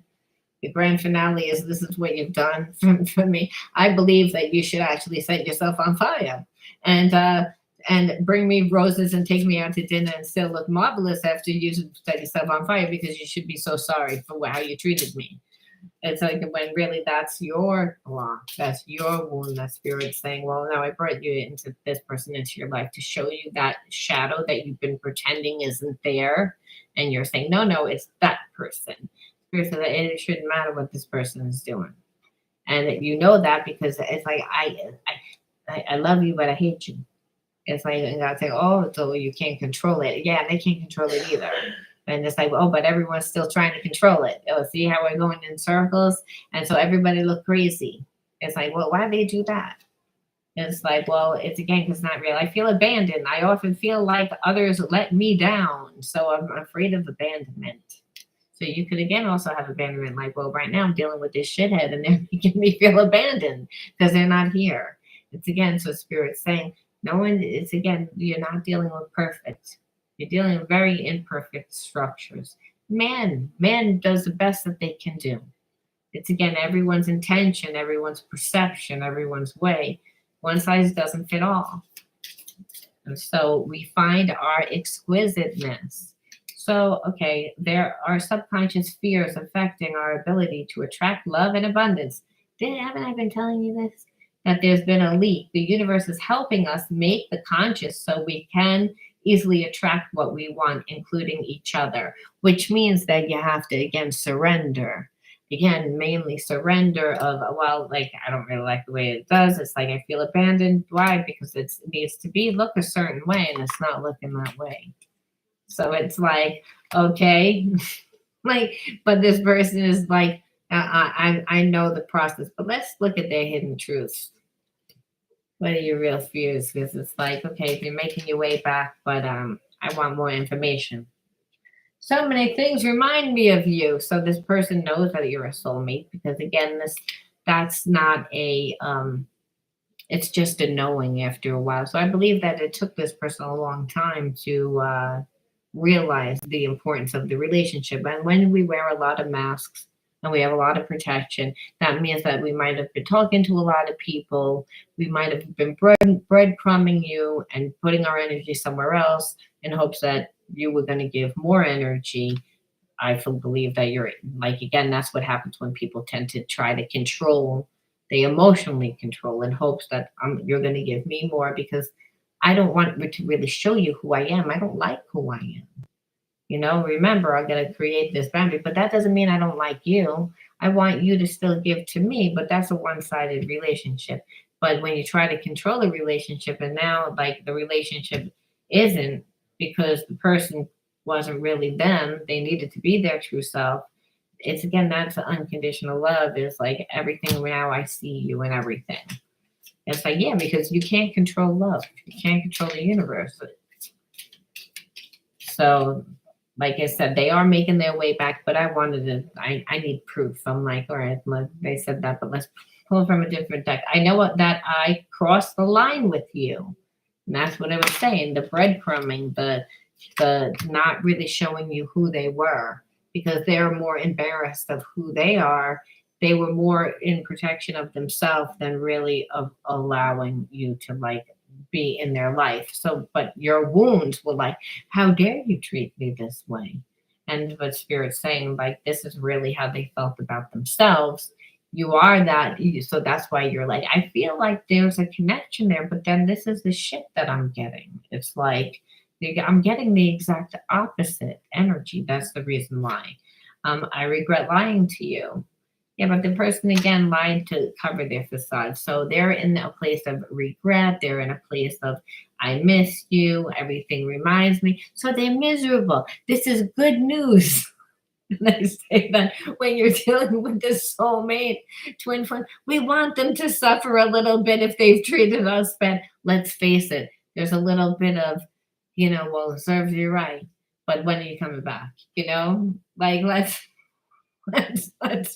The grand finale is this is what you've done for me. I believe that you should actually set yourself on fire and bring me roses and take me out to dinner and still look marvelous after you set yourself on fire, because you should be so sorry for how you treated me. It's like when really that's your law, that's your wound, that spirit saying, well, now I brought you into this person into your life to show you that shadow that you've been pretending isn't there. And you're saying, no, it's that person. Spirit said that it shouldn't matter what this person is doing. And that you know that because it's like, I love you, but I hate you. It's like, and God saying, oh, so you can't control it. Yeah, they can't control it either. And it's like, oh, but everyone's still trying to control it. Oh, see how we're going in circles? And so everybody look crazy. It's like, well, why do they do that? It's like, well, it's again, because it's not real. I feel abandoned. I often feel like others let me down. So I'm afraid of abandonment. So you could, again, also have abandonment. Like, well, right now I'm dealing with this shithead and they're making me feel abandoned because they're not here. It's again, so Spirit's saying, no one, it's again, you're not dealing with perfect. You're dealing with very imperfect structures. Man does the best that they can do. It's again, everyone's intention, everyone's perception, everyone's way. One size doesn't fit all. And so we find our exquisiteness. So, okay, there are subconscious fears affecting our ability to attract love and abundance. Haven't I been telling you this? That there's been a leak. The universe is helping us make the conscious so we can easily attract what we want, including each other, which means that you have to, again, surrender. Again, mainly surrender of, well, like, I don't really like the way it does. It's like I feel abandoned. Why? Because it needs to look a certain way, and it's not looking that way. So it's like, okay, like, but this person is like, I know the process, but let's look at their hidden truths. What are your real fears? Because it's like, okay, if you're making your way back, but I want more information. So many things remind me of you. So this person knows that you're a soulmate, because again, that's not a it's just a knowing after a while. So I believe that it took this person a long time to realize the importance of the relationship. And when we wear a lot of masks and we have a lot of protection, that means that we might have been talking to a lot of people. We might have been breadcrumbing you and putting our energy somewhere else in hopes that you were going to give more energy. I believe that you're like, again, that's what happens when people tend to try to control. They emotionally control in hopes that you're going to give me more, because I don't want to really show you who I am. I don't like who I am. You know, remember, I'm going to create this boundary, but that doesn't mean I don't like you. I want you to still give to me, but that's a one-sided relationship. But when you try to control a relationship, and now like the relationship isn't, because the person wasn't really them, they needed to be their true self. It's again, that's unconditional love. Is like everything, now I see you and everything. It's like, yeah, because you can't control love. You can't control the universe. So, like I said, they are making their way back, but I need proof. I'm like, all right, they said that, but let's pull from a different deck. I know that I crossed the line with you. And that's what I was saying, the breadcrumbing, the not really showing you who they were, because they're more embarrassed of who they are. They were more in protection of themselves than really of allowing you to like be in their life. So, but your wounds were like, how dare you treat me this way? And what Spirit's saying, like, this is really how they felt about themselves. You are that, so that's why you're like, I feel like there's a connection there, but then this is the shit that I'm getting. It's like, I'm getting the exact opposite energy. That's the reason why. I regret lying to you. Yeah, but the person again lied to cover their facade. So they're in a place of regret. They're in a place of, I miss you. Everything reminds me. So they're miserable. This is good news. And I say that when you're dealing with this soulmate twin flame, we want them to suffer a little bit if they've treated us bad. Let's face it. There's a little bit of well, it serves you right. But when are you coming back? Like let's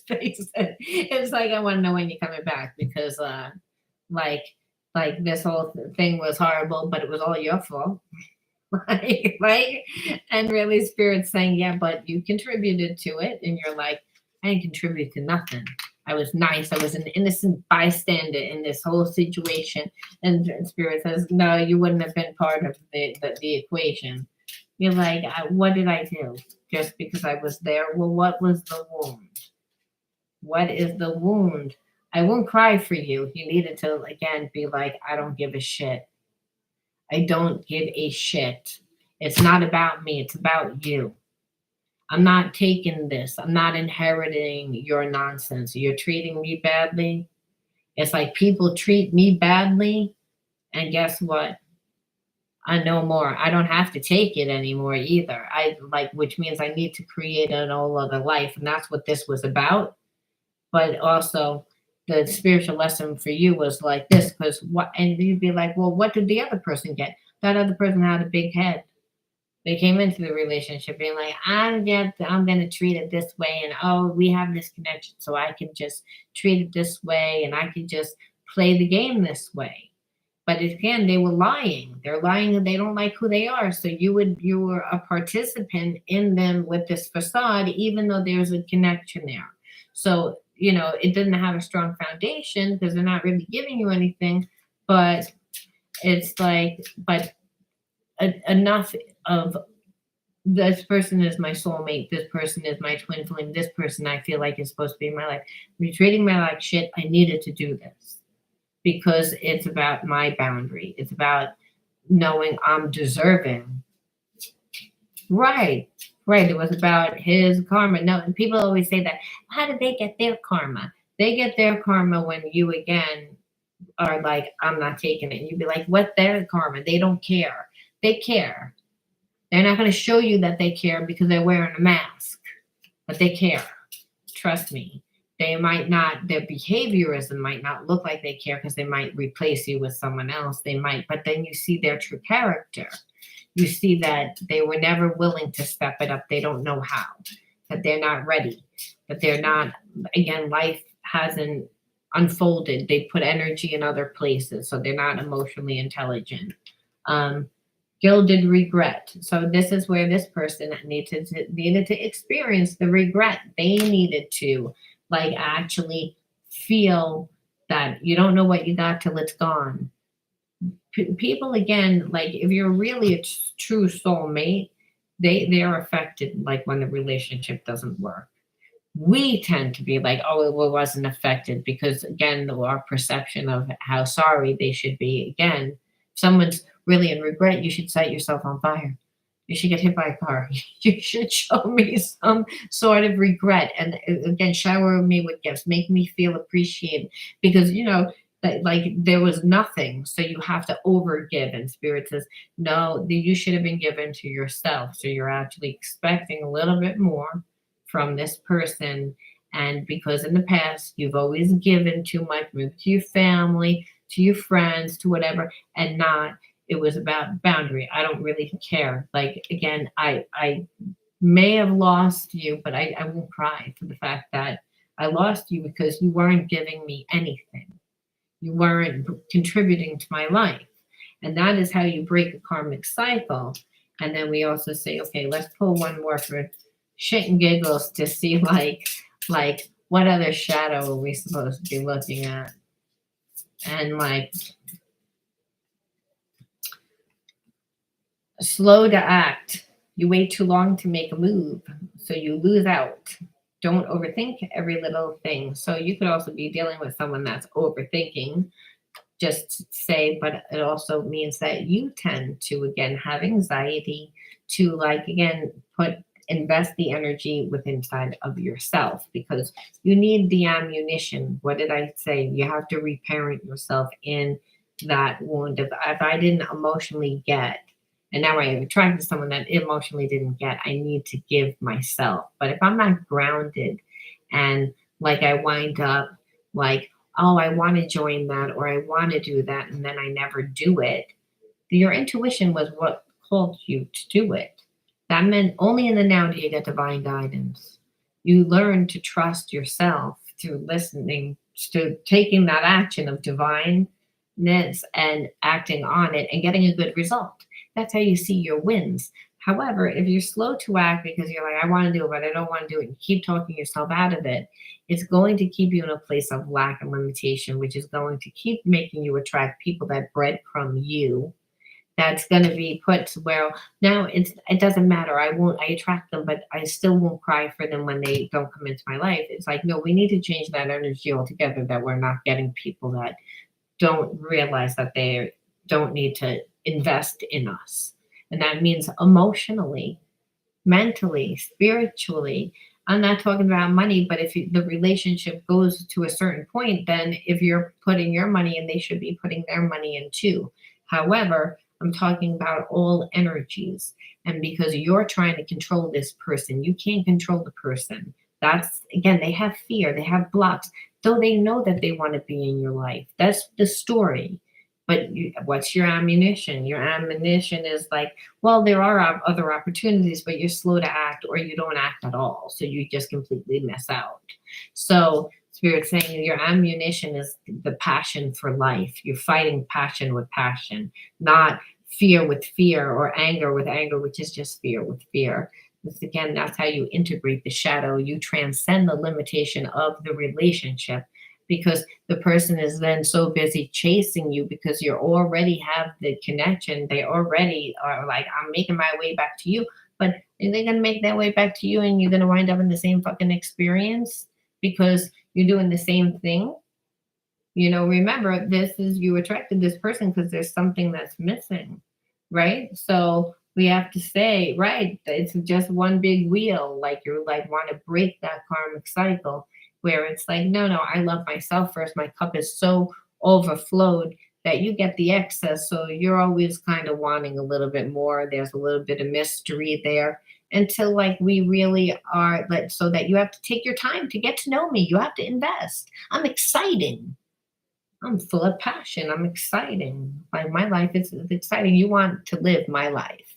face it. It's like I want to know when you're coming back because like this whole thing was horrible, but it was all your fault. Like, right? And really spirit's saying, yeah, but you contributed to it. And you're like, I didn't contribute to nothing. I was nice. I was an innocent bystander in this whole situation. And spirit says, no, you wouldn't have been part of the equation. You're like, what did I do? Just because I was there? Well, what was the wound? What is the wound? I won't cry for you. You needed to, again, be like, I don't give a shit. I don't give a shit. It's not about me. It's about you. I'm not taking this. I'm not inheriting your nonsense. You're treating me badly. It's like people treat me badly. And guess what? I know more. I don't have to take it anymore either. Which means I need to create an whole other life. And that's what this was about. But also, the spiritual lesson for you was like this, because and you'd be like, well, what did the other person get? That other person had a big head. They came into the relationship being like, I'm going to treat it this way. And oh, we have this connection. So I can just treat it this way. And I can just play the game this way. But again, they were lying. They're lying and they don't like who they are. So you were a participant in them with this facade, even though there's a connection there. So, it didn't have a strong foundation because they're not really giving you anything. But it's like, enough of this person is my soulmate, this person is my twin flame, this person I feel like is supposed to be in my life. You're treating me like shit. I needed to do this because it's about my boundary. It's about knowing I'm deserving. Right. It was about his karma. No, and people always say that. How did they get their karma? They get their karma when you again are like, I'm not taking it. And you'd be like, what their karma? They don't care. They care. They're not going to show you that they care because they're wearing a mask, but they care. Trust me. They might not, their behaviorism might not look like they care because they might replace you with someone else. They might, but then you see their true character. You see that they were never willing to step it up. They don't know how, that they're not ready, that they're not, again, life hasn't unfolded. They put energy in other places, so they're not emotionally intelligent. Gilded regret. So this is where this person needed to experience the regret. They needed to actually feel that you don't know what you got till it's gone. People again, if you're really a true soulmate, they are affected when the relationship doesn't work. We tend to be like, oh, it wasn't affected because again, our perception of how sorry they should be. Again, if someone's really in regret, you should set yourself on fire. You should get hit by a car. You should show me some sort of regret. And again, shower me with gifts, make me feel appreciated because, there was nothing. So you have to overgive. And spirit says, no, you should have been given to yourself. So you're actually expecting a little bit more from this person. And because in the past, you've always given too much, maybe to your family, to your friends, to whatever, and it was about boundary. I don't really care. Again, I may have lost you, but I won't cry for the fact that I lost you because you weren't giving me anything. You weren't contributing to my life. And that is how you break a karmic cycle. And then we also say, okay, let's pull one more for shit and giggles to see what other shadow are we supposed to be looking at? And slow to act. You wait too long to make a move, so you lose out. Don't overthink every little thing. So you could also be dealing with someone that's overthinking, just say, but it also means that you tend to, again, have anxiety to again, invest the energy within inside of yourself because you need the ammunition. What did I say? You have to reparent yourself in that wound of if I didn't emotionally get, and now I attracted someone that emotionally didn't get, I need to give myself. But if I'm not grounded and I wind up oh, I want to join that or I want to do that, and then I never do it, your intuition was what called you to do it. That meant only in the now do you get divine guidance. You learn to trust yourself through listening, to taking that action of divineness and acting on it and getting a good result. That's how you see your wins. However, if you're slow to act because you're like, I want to do it, but I don't want to do it, and keep talking yourself out of it, it's going to keep you in a place of lack and limitation, which is going to keep making you attract people that breadcrumb you. That's going to be put where now it doesn't matter. I attract them, but I still won't cry for them when they don't come into my life. It's like, no, we need to change that energy altogether, that we're not getting people that don't realize that they don't need to invest in us. And that means emotionally, mentally, spiritually. I'm not talking about money, but if the relationship goes to a certain point, then if you're putting your money in, they should be putting their money in too. However, I'm talking about all energies. And because you're trying to control this person, you can't control the person. That's, again, they have fear, they have blocks, though they know that they want to be in your life. That's the story. But what's your ammunition? Your ammunition is like, well, there are other opportunities, but you're slow to act or you don't act at all. So you just completely miss out. So Spirit's saying your ammunition is the passion for life. You're fighting passion with passion, not fear with fear or anger with anger, which is just fear with fear. Because again, that's how you integrate the shadow. You transcend the limitation of the relationship, because the person is then so busy chasing you because you already have the connection. They already are like, I'm making my way back to you. But are they going to make their way back to you and you're going to wind up in the same fucking experience because you're doing the same thing? You know, remember, this is, you attracted this person because there's something that's missing, right? So we have to say, right, it's just one big wheel. Like you're like, want to break that karmic cycle where it's like, no, I love myself first. My cup is so overflowed that you get the excess. So you're always kind of wanting a little bit more. There's a little bit of mystery there until like we really are, like, so that you have to take your time to get to know me. You have to invest. I'm exciting. I'm full of passion. I'm exciting. Like my life is exciting. You want to live my life.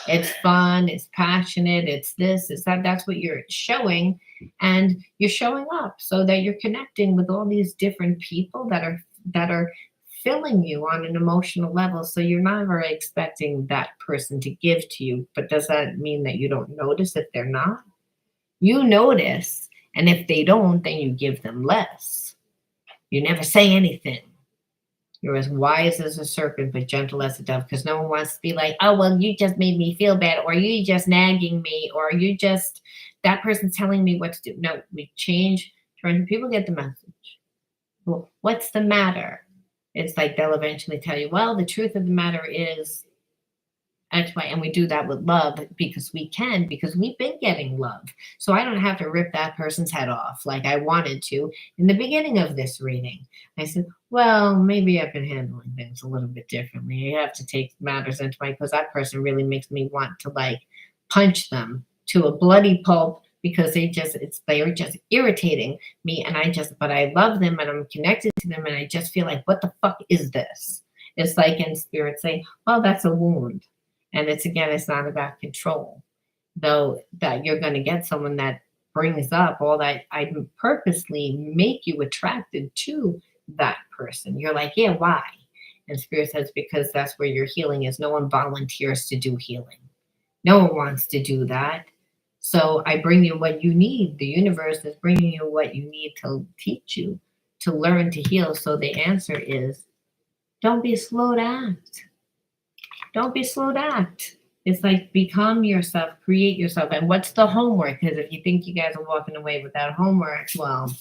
It's fun, it's passionate, it's this, it's that. That's what you're showing. And you're showing up so that you're connecting with all these different people that are filling you on an emotional level. So you're never expecting that person to give to you. But does that mean that you don't notice if they're not? You notice. And if they don't, then you give them less. You never say anything. You're as wise as a serpent, but gentle as a dove, because no one wants to be like, oh, well, you just made me feel bad, or you just nagging me, or you just, that person's telling me what to do. No, we change, turn, people get the message. Well, what's the matter? It's like they'll eventually tell you, well, the truth of the matter is X, Y, and we do that with love because we can, because we've been getting love. So I don't have to rip that person's head off like I wanted to in the beginning of this reading. I said, well, maybe I've been handling things a little bit differently. You have to take matters into my, because that person really makes me want to like punch them to a bloody pulp because they are just irritating me. And but I love them and I'm connected to them. And I just feel like, what the fuck is this? It's like in spirit saying, well, that's a wound. And it's not about control, though, that you're going to get someone that brings up all that. I purposely make you attracted to that person. You're like, yeah, why? And Spirit says, because that's where your healing is. No one volunteers to do healing. No one wants to do that. So I bring you what you need. The universe is bringing you what you need to teach you, to learn to heal. So the answer is, don't be slow to act. Don't be slow to act. It's like become yourself, create yourself. And what's the homework? Because if you think you guys are walking away without homework, well,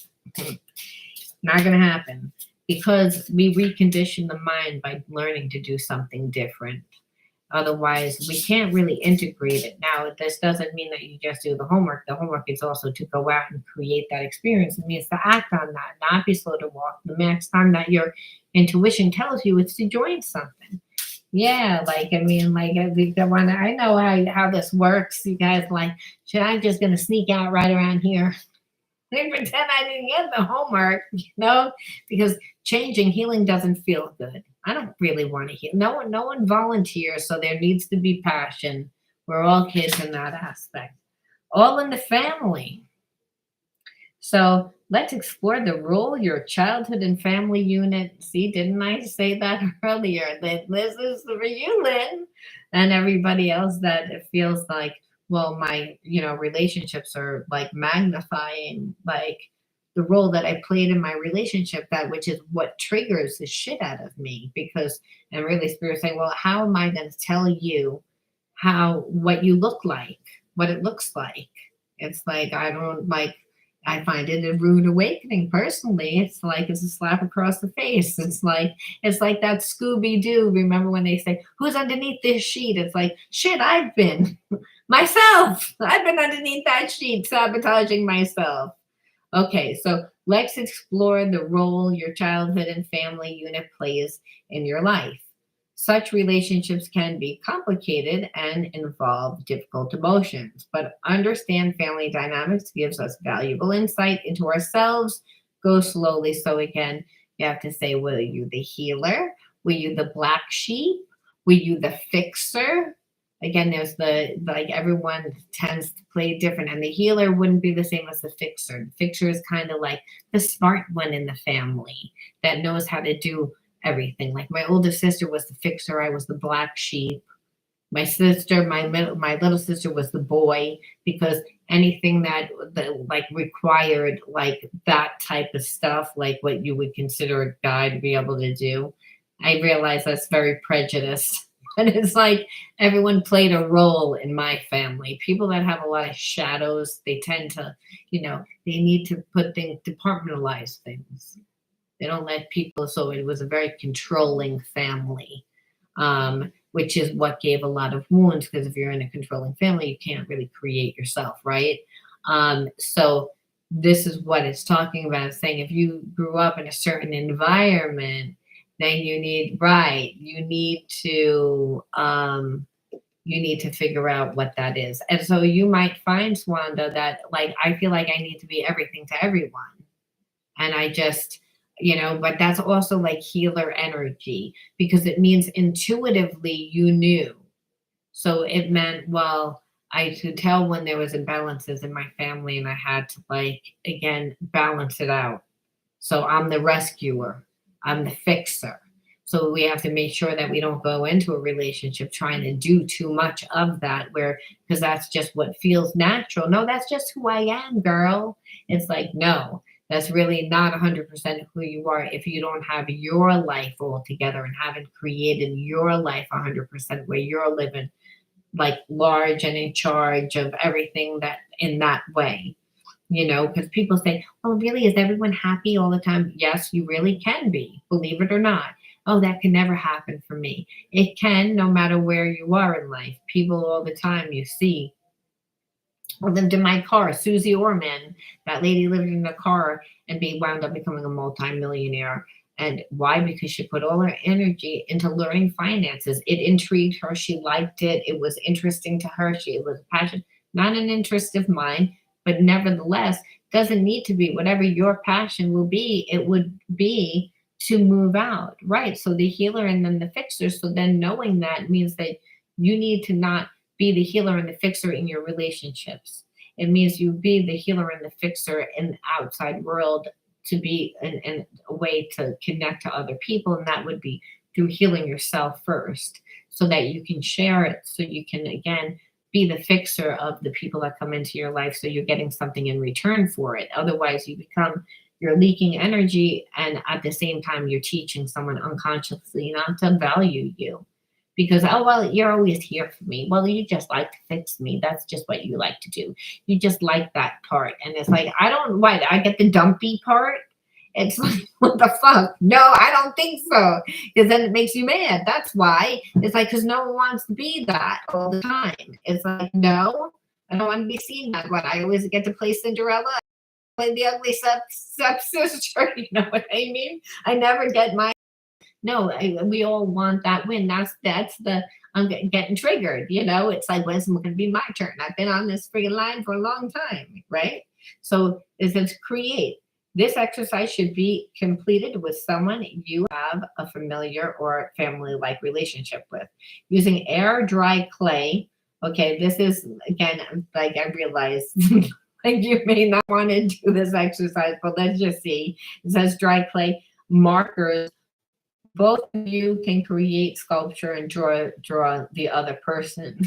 not going to happen. Because we recondition the mind by learning to do something different. Otherwise, we can't really integrate it. Now, this doesn't mean that you just do the homework. The homework is also to go out and create that experience. It means to act on that, not be slow to walk. The next time that your intuition tells you it's to join something. Yeah, like, I mean, like, I know how this works. You guys, like, I'm just going to sneak out right around here and pretend I didn't get the homework, because changing, healing doesn't feel good. I don't really want to heal. No one volunteers, so there needs to be passion. We're all kids in that aspect. All in the family. So let's explore the role your childhood and family unit. See, didn't I say that earlier? That this is for you, Lynn, and everybody else that it feels like, well, my, relationships are like magnifying like the role that I played in my relationship, that which is what triggers the shit out of me. Because and really spirit saying, well, how am I going to tell you what you look like, what it looks like? It's like I don't like I find it a rude awakening personally. It's like it's a slap across the face. It's like that Scooby Doo. Remember when they say, "Who's underneath this sheet?" It's like, shit, I've been myself. I've been underneath that sheet, sabotaging myself. Okay, so let's explore the role your childhood and family unit plays in your life. Such relationships can be complicated and involve difficult emotions, but understand family dynamics gives us valuable insight into ourselves. Go slowly. So again, you have to say, were you the healer? Were you the black sheep? Were you the fixer? Again, there's like everyone tends to play different, and the healer wouldn't be the same as the fixer. The fixer is kind of like the smart one in the family that knows how to do everything. Like my older sister was the fixer, I was the black sheep. My little sister was the boy, because anything that like required like that type of stuff, like what you would consider a guy to be able to do. I realize that's very prejudiced. And it's like everyone played a role in my family. People that have a lot of shadows, they tend to, they need to put things, departmentalize things. They don't let people, so it was a very controlling family, which is what gave a lot of wounds, because if you're in a controlling family, you can't really create yourself, right? So this is what it's talking about. It's saying if you grew up in a certain environment, then you need to figure out what that is. And so you might find, Swanda, that like I feel like I need to be everything to everyone. And I just, but that's also like healer energy, because it means intuitively you knew. So it meant, well, I could tell when there was imbalances in my family, and I had to like again balance it out. So I'm the rescuer, I'm the fixer. So we have to make sure that we don't go into a relationship trying to do too much of that, where because that's just what feels natural. No, that's just who I am, girl. It's like, no, that's really not 100% who you are if you don't have your life all together and haven't created your life 100% where you're living like large and in charge of everything that in that way. Because people say, oh, really, is everyone happy all the time? Yes, you really can be, believe it or not. Oh, that can never happen for me. It can, no matter where you are in life. People all the time you see. I lived in my car, Susie Orman, that lady lived in a car and wound up becoming a multimillionaire. And why? Because she put all her energy into learning finances. It intrigued her. She liked it. It was interesting to her. It was a passion, not an interest of mine, but nevertheless, doesn't need to be. Whatever your passion will be, it would be to move out, right? So the healer and then the fixer. So then knowing that means that you need to not be the healer and the fixer in your relationships. It means you be the healer and the fixer in the outside world, to be in a way to connect to other people. And that would be through healing yourself first, so that you can share it, so you can, again, be the fixer of the people that come into your life, so you're getting something in return for it. Otherwise, you're leaking energy, and at the same time, you're teaching someone unconsciously not to value you. Because, oh, well, you're always here for me. Well, you just like to fix me. That's just what you like to do. You just like that part. And it's like, I get the dumpy part. It's like, what the fuck? No, I don't think so. Because then it makes you mad. That's why. It's like, because no one wants to be that all the time. It's like, no, I don't want to be seen that. But I always get to play Cinderella, play the ugly stepsister. You know what I mean? I never get my. No, we all want that win. That's the I'm getting triggered. It's like, when's it going to be my turn? I've been on this friggin' line for a long time, right? So it says create. This exercise should be completed with someone you have a familiar or family-like relationship with. Using air dry clay. Okay, this is again, like I realize like you may not want to do this exercise, but let's just see. It says dry clay markers. Both of you can create sculpture and draw the other person.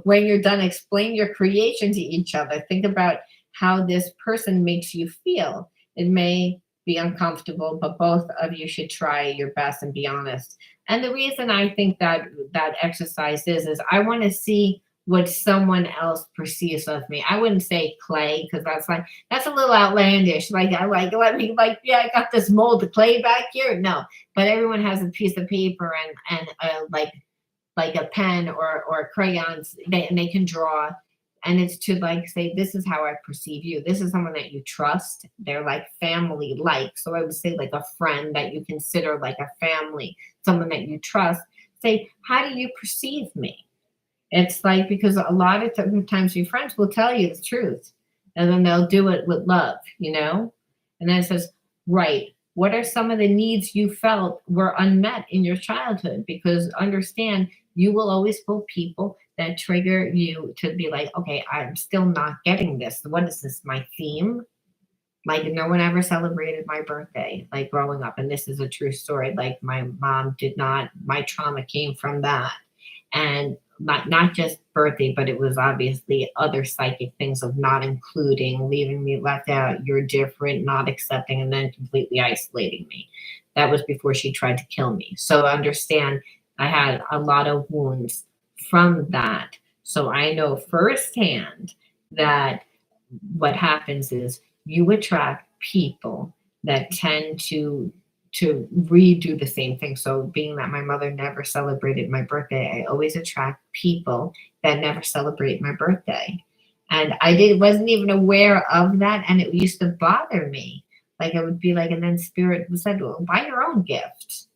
When you're done, explain your creation to each other. Think about how this person makes you feel. It may be uncomfortable, but both of you should try your best and be honest. And the reason I think that that exercise is I want to see what someone else perceives of me. I wouldn't say clay because that's a little outlandish. Like I like let me like yeah, I got this mold of clay back here. No, but everyone has a piece of paper and like a pen or crayons, and they can draw. And it's to like say, this is how I perceive you. This is someone that you trust. They're like family like. So I would say like a friend that you consider like a family, someone that you trust. Say, how do you perceive me? It's like, because a lot of times your friends will tell you the truth and then they'll do it with love, you know? And then it says, right, what are some of the needs you felt were unmet in your childhood? Because understand, you will always pull people that trigger you to be like, okay, I'm still not getting this. What is this, my theme? Like no one ever celebrated my birthday, like growing up. And this is a true story. Like my mom did not, my trauma came from that. And not just birthday, but it was obviously other psychic things of not including, leaving me left out, you're different, not accepting, and then completely isolating me. That was before she tried to kill me. So understand, I had a lot of wounds from that. So I know firsthand that what happens is you attract people that tend to redo the same thing. So being that my mother never celebrated my birthday, I always attract people that never celebrate my birthday. And wasn't even aware of that, and it used to bother me. Like it would be like, and then spirit said, well, buy your own gift.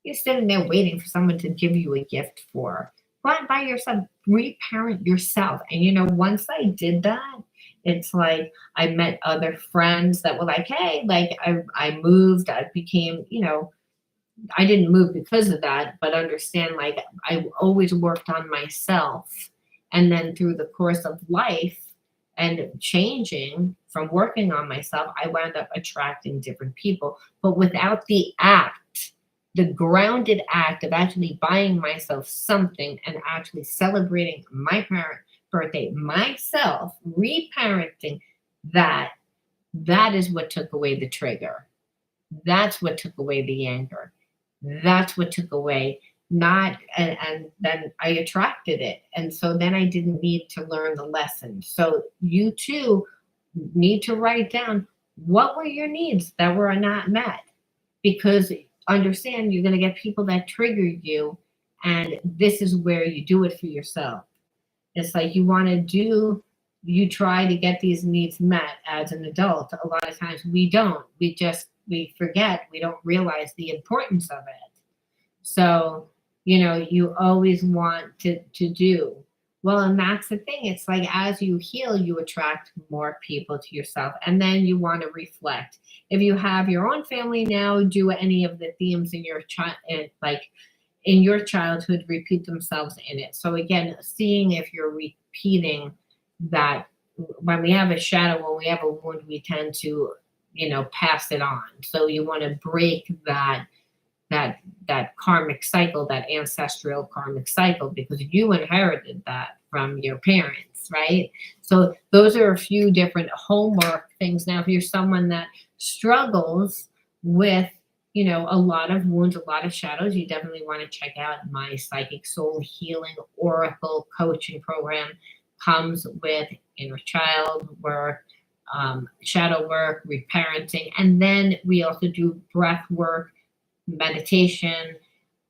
You're sitting there waiting for someone to give you a gift for. Go out and buy yourself, reparent yourself. And you know, once I did that, it's like I met other friends that were like, hey, like I moved, I became, you know, I didn't move because of that, but understand, like I always worked on myself. And then through the course of life and changing from working on myself, I wound up attracting different people. But without the act, the grounded act of actually buying myself something and actually celebrating my birthday, myself, reparenting, that is what took away the trigger. That's what took away the anger. That's what took away not, and then I attracted it. And so then I didn't need to learn the lesson. So you too need to write down, what were your needs that were not met? Because understand, you're going to get people that trigger you, and this is where you do it for yourself. It's like you try to get these needs met as an adult. A lot of times we don't. We forget. We don't realize the importance of it. So, you know, you always want to do. Well, and that's the thing. It's like as you heal, you attract more people to yourself. And then you want to reflect. If you have your own family now, do any of the themes in your in your childhood repeat themselves in it. So again, seeing if you're repeating that. When we have a shadow, when we have a wound, we tend to, you know, pass it on. So you want to break that karmic cycle, that ancestral karmic cycle, because you inherited that from your parents, right? So those are a few different homework things. Now, if you're someone that struggles with, you know, a lot of wounds, a lot of shadows, you definitely want to check out my Psychic Soul Healing Oracle coaching program. Comes with inner child work, shadow work, reparenting, and then we also do breath work, meditation.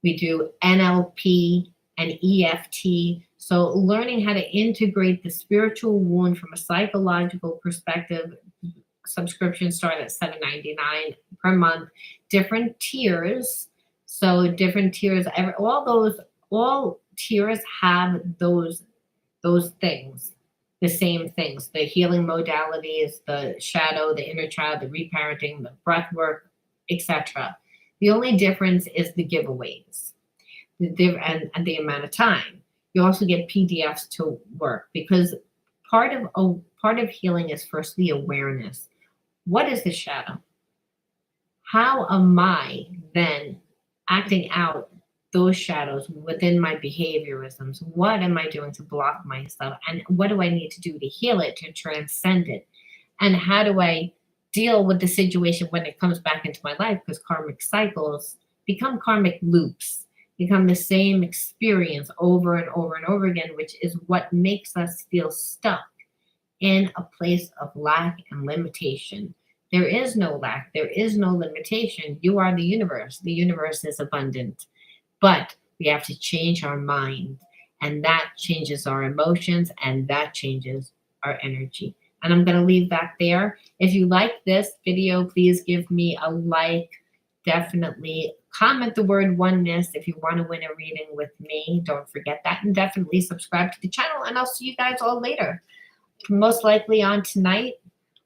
We do NLP and EFT. So learning how to integrate the spiritual wound from a psychological perspective. Subscriptions start at $7.99 per month. Different tiers. So different tiers. All tiers have those things. the same things, the healing modalities, the shadow, the inner child, the reparenting, the breath work, etc. The only difference is the giveaways and the amount of time. You also get PDFs to work because part of healing is firstly awareness. What is the shadow? How am I then acting out those shadows within my behaviorisms? What am I doing to block myself? And what do I need to do to heal it, to transcend it? And how do I deal with the situation when it comes back into my life? Because karmic cycles become karmic loops, become the same experience over and over and over again, which is what makes us feel stuck in a place of lack and limitation. There is no lack, there is no limitation. You are the universe. The universe is abundant. But we have to change our mind, and that changes our emotions, and that changes our energy. And I'm going to leave that there. If you like this video, please give me a like. Definitely comment the word oneness if you want to win a reading with me. Don't forget that. And definitely subscribe to the channel. And I'll see you guys all later. Most likely on tonight.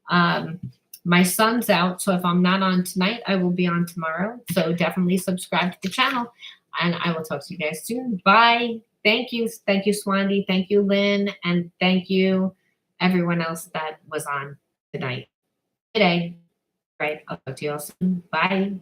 My son's out, so if I'm not on tonight, I will be on tomorrow. So definitely subscribe to the channel, and I will talk to you guys soon. Bye. Thank you, Swandi. Thank you, Lynn, and thank you, everyone else that was on tonight. Today. Right. I'll talk to you all soon. Bye.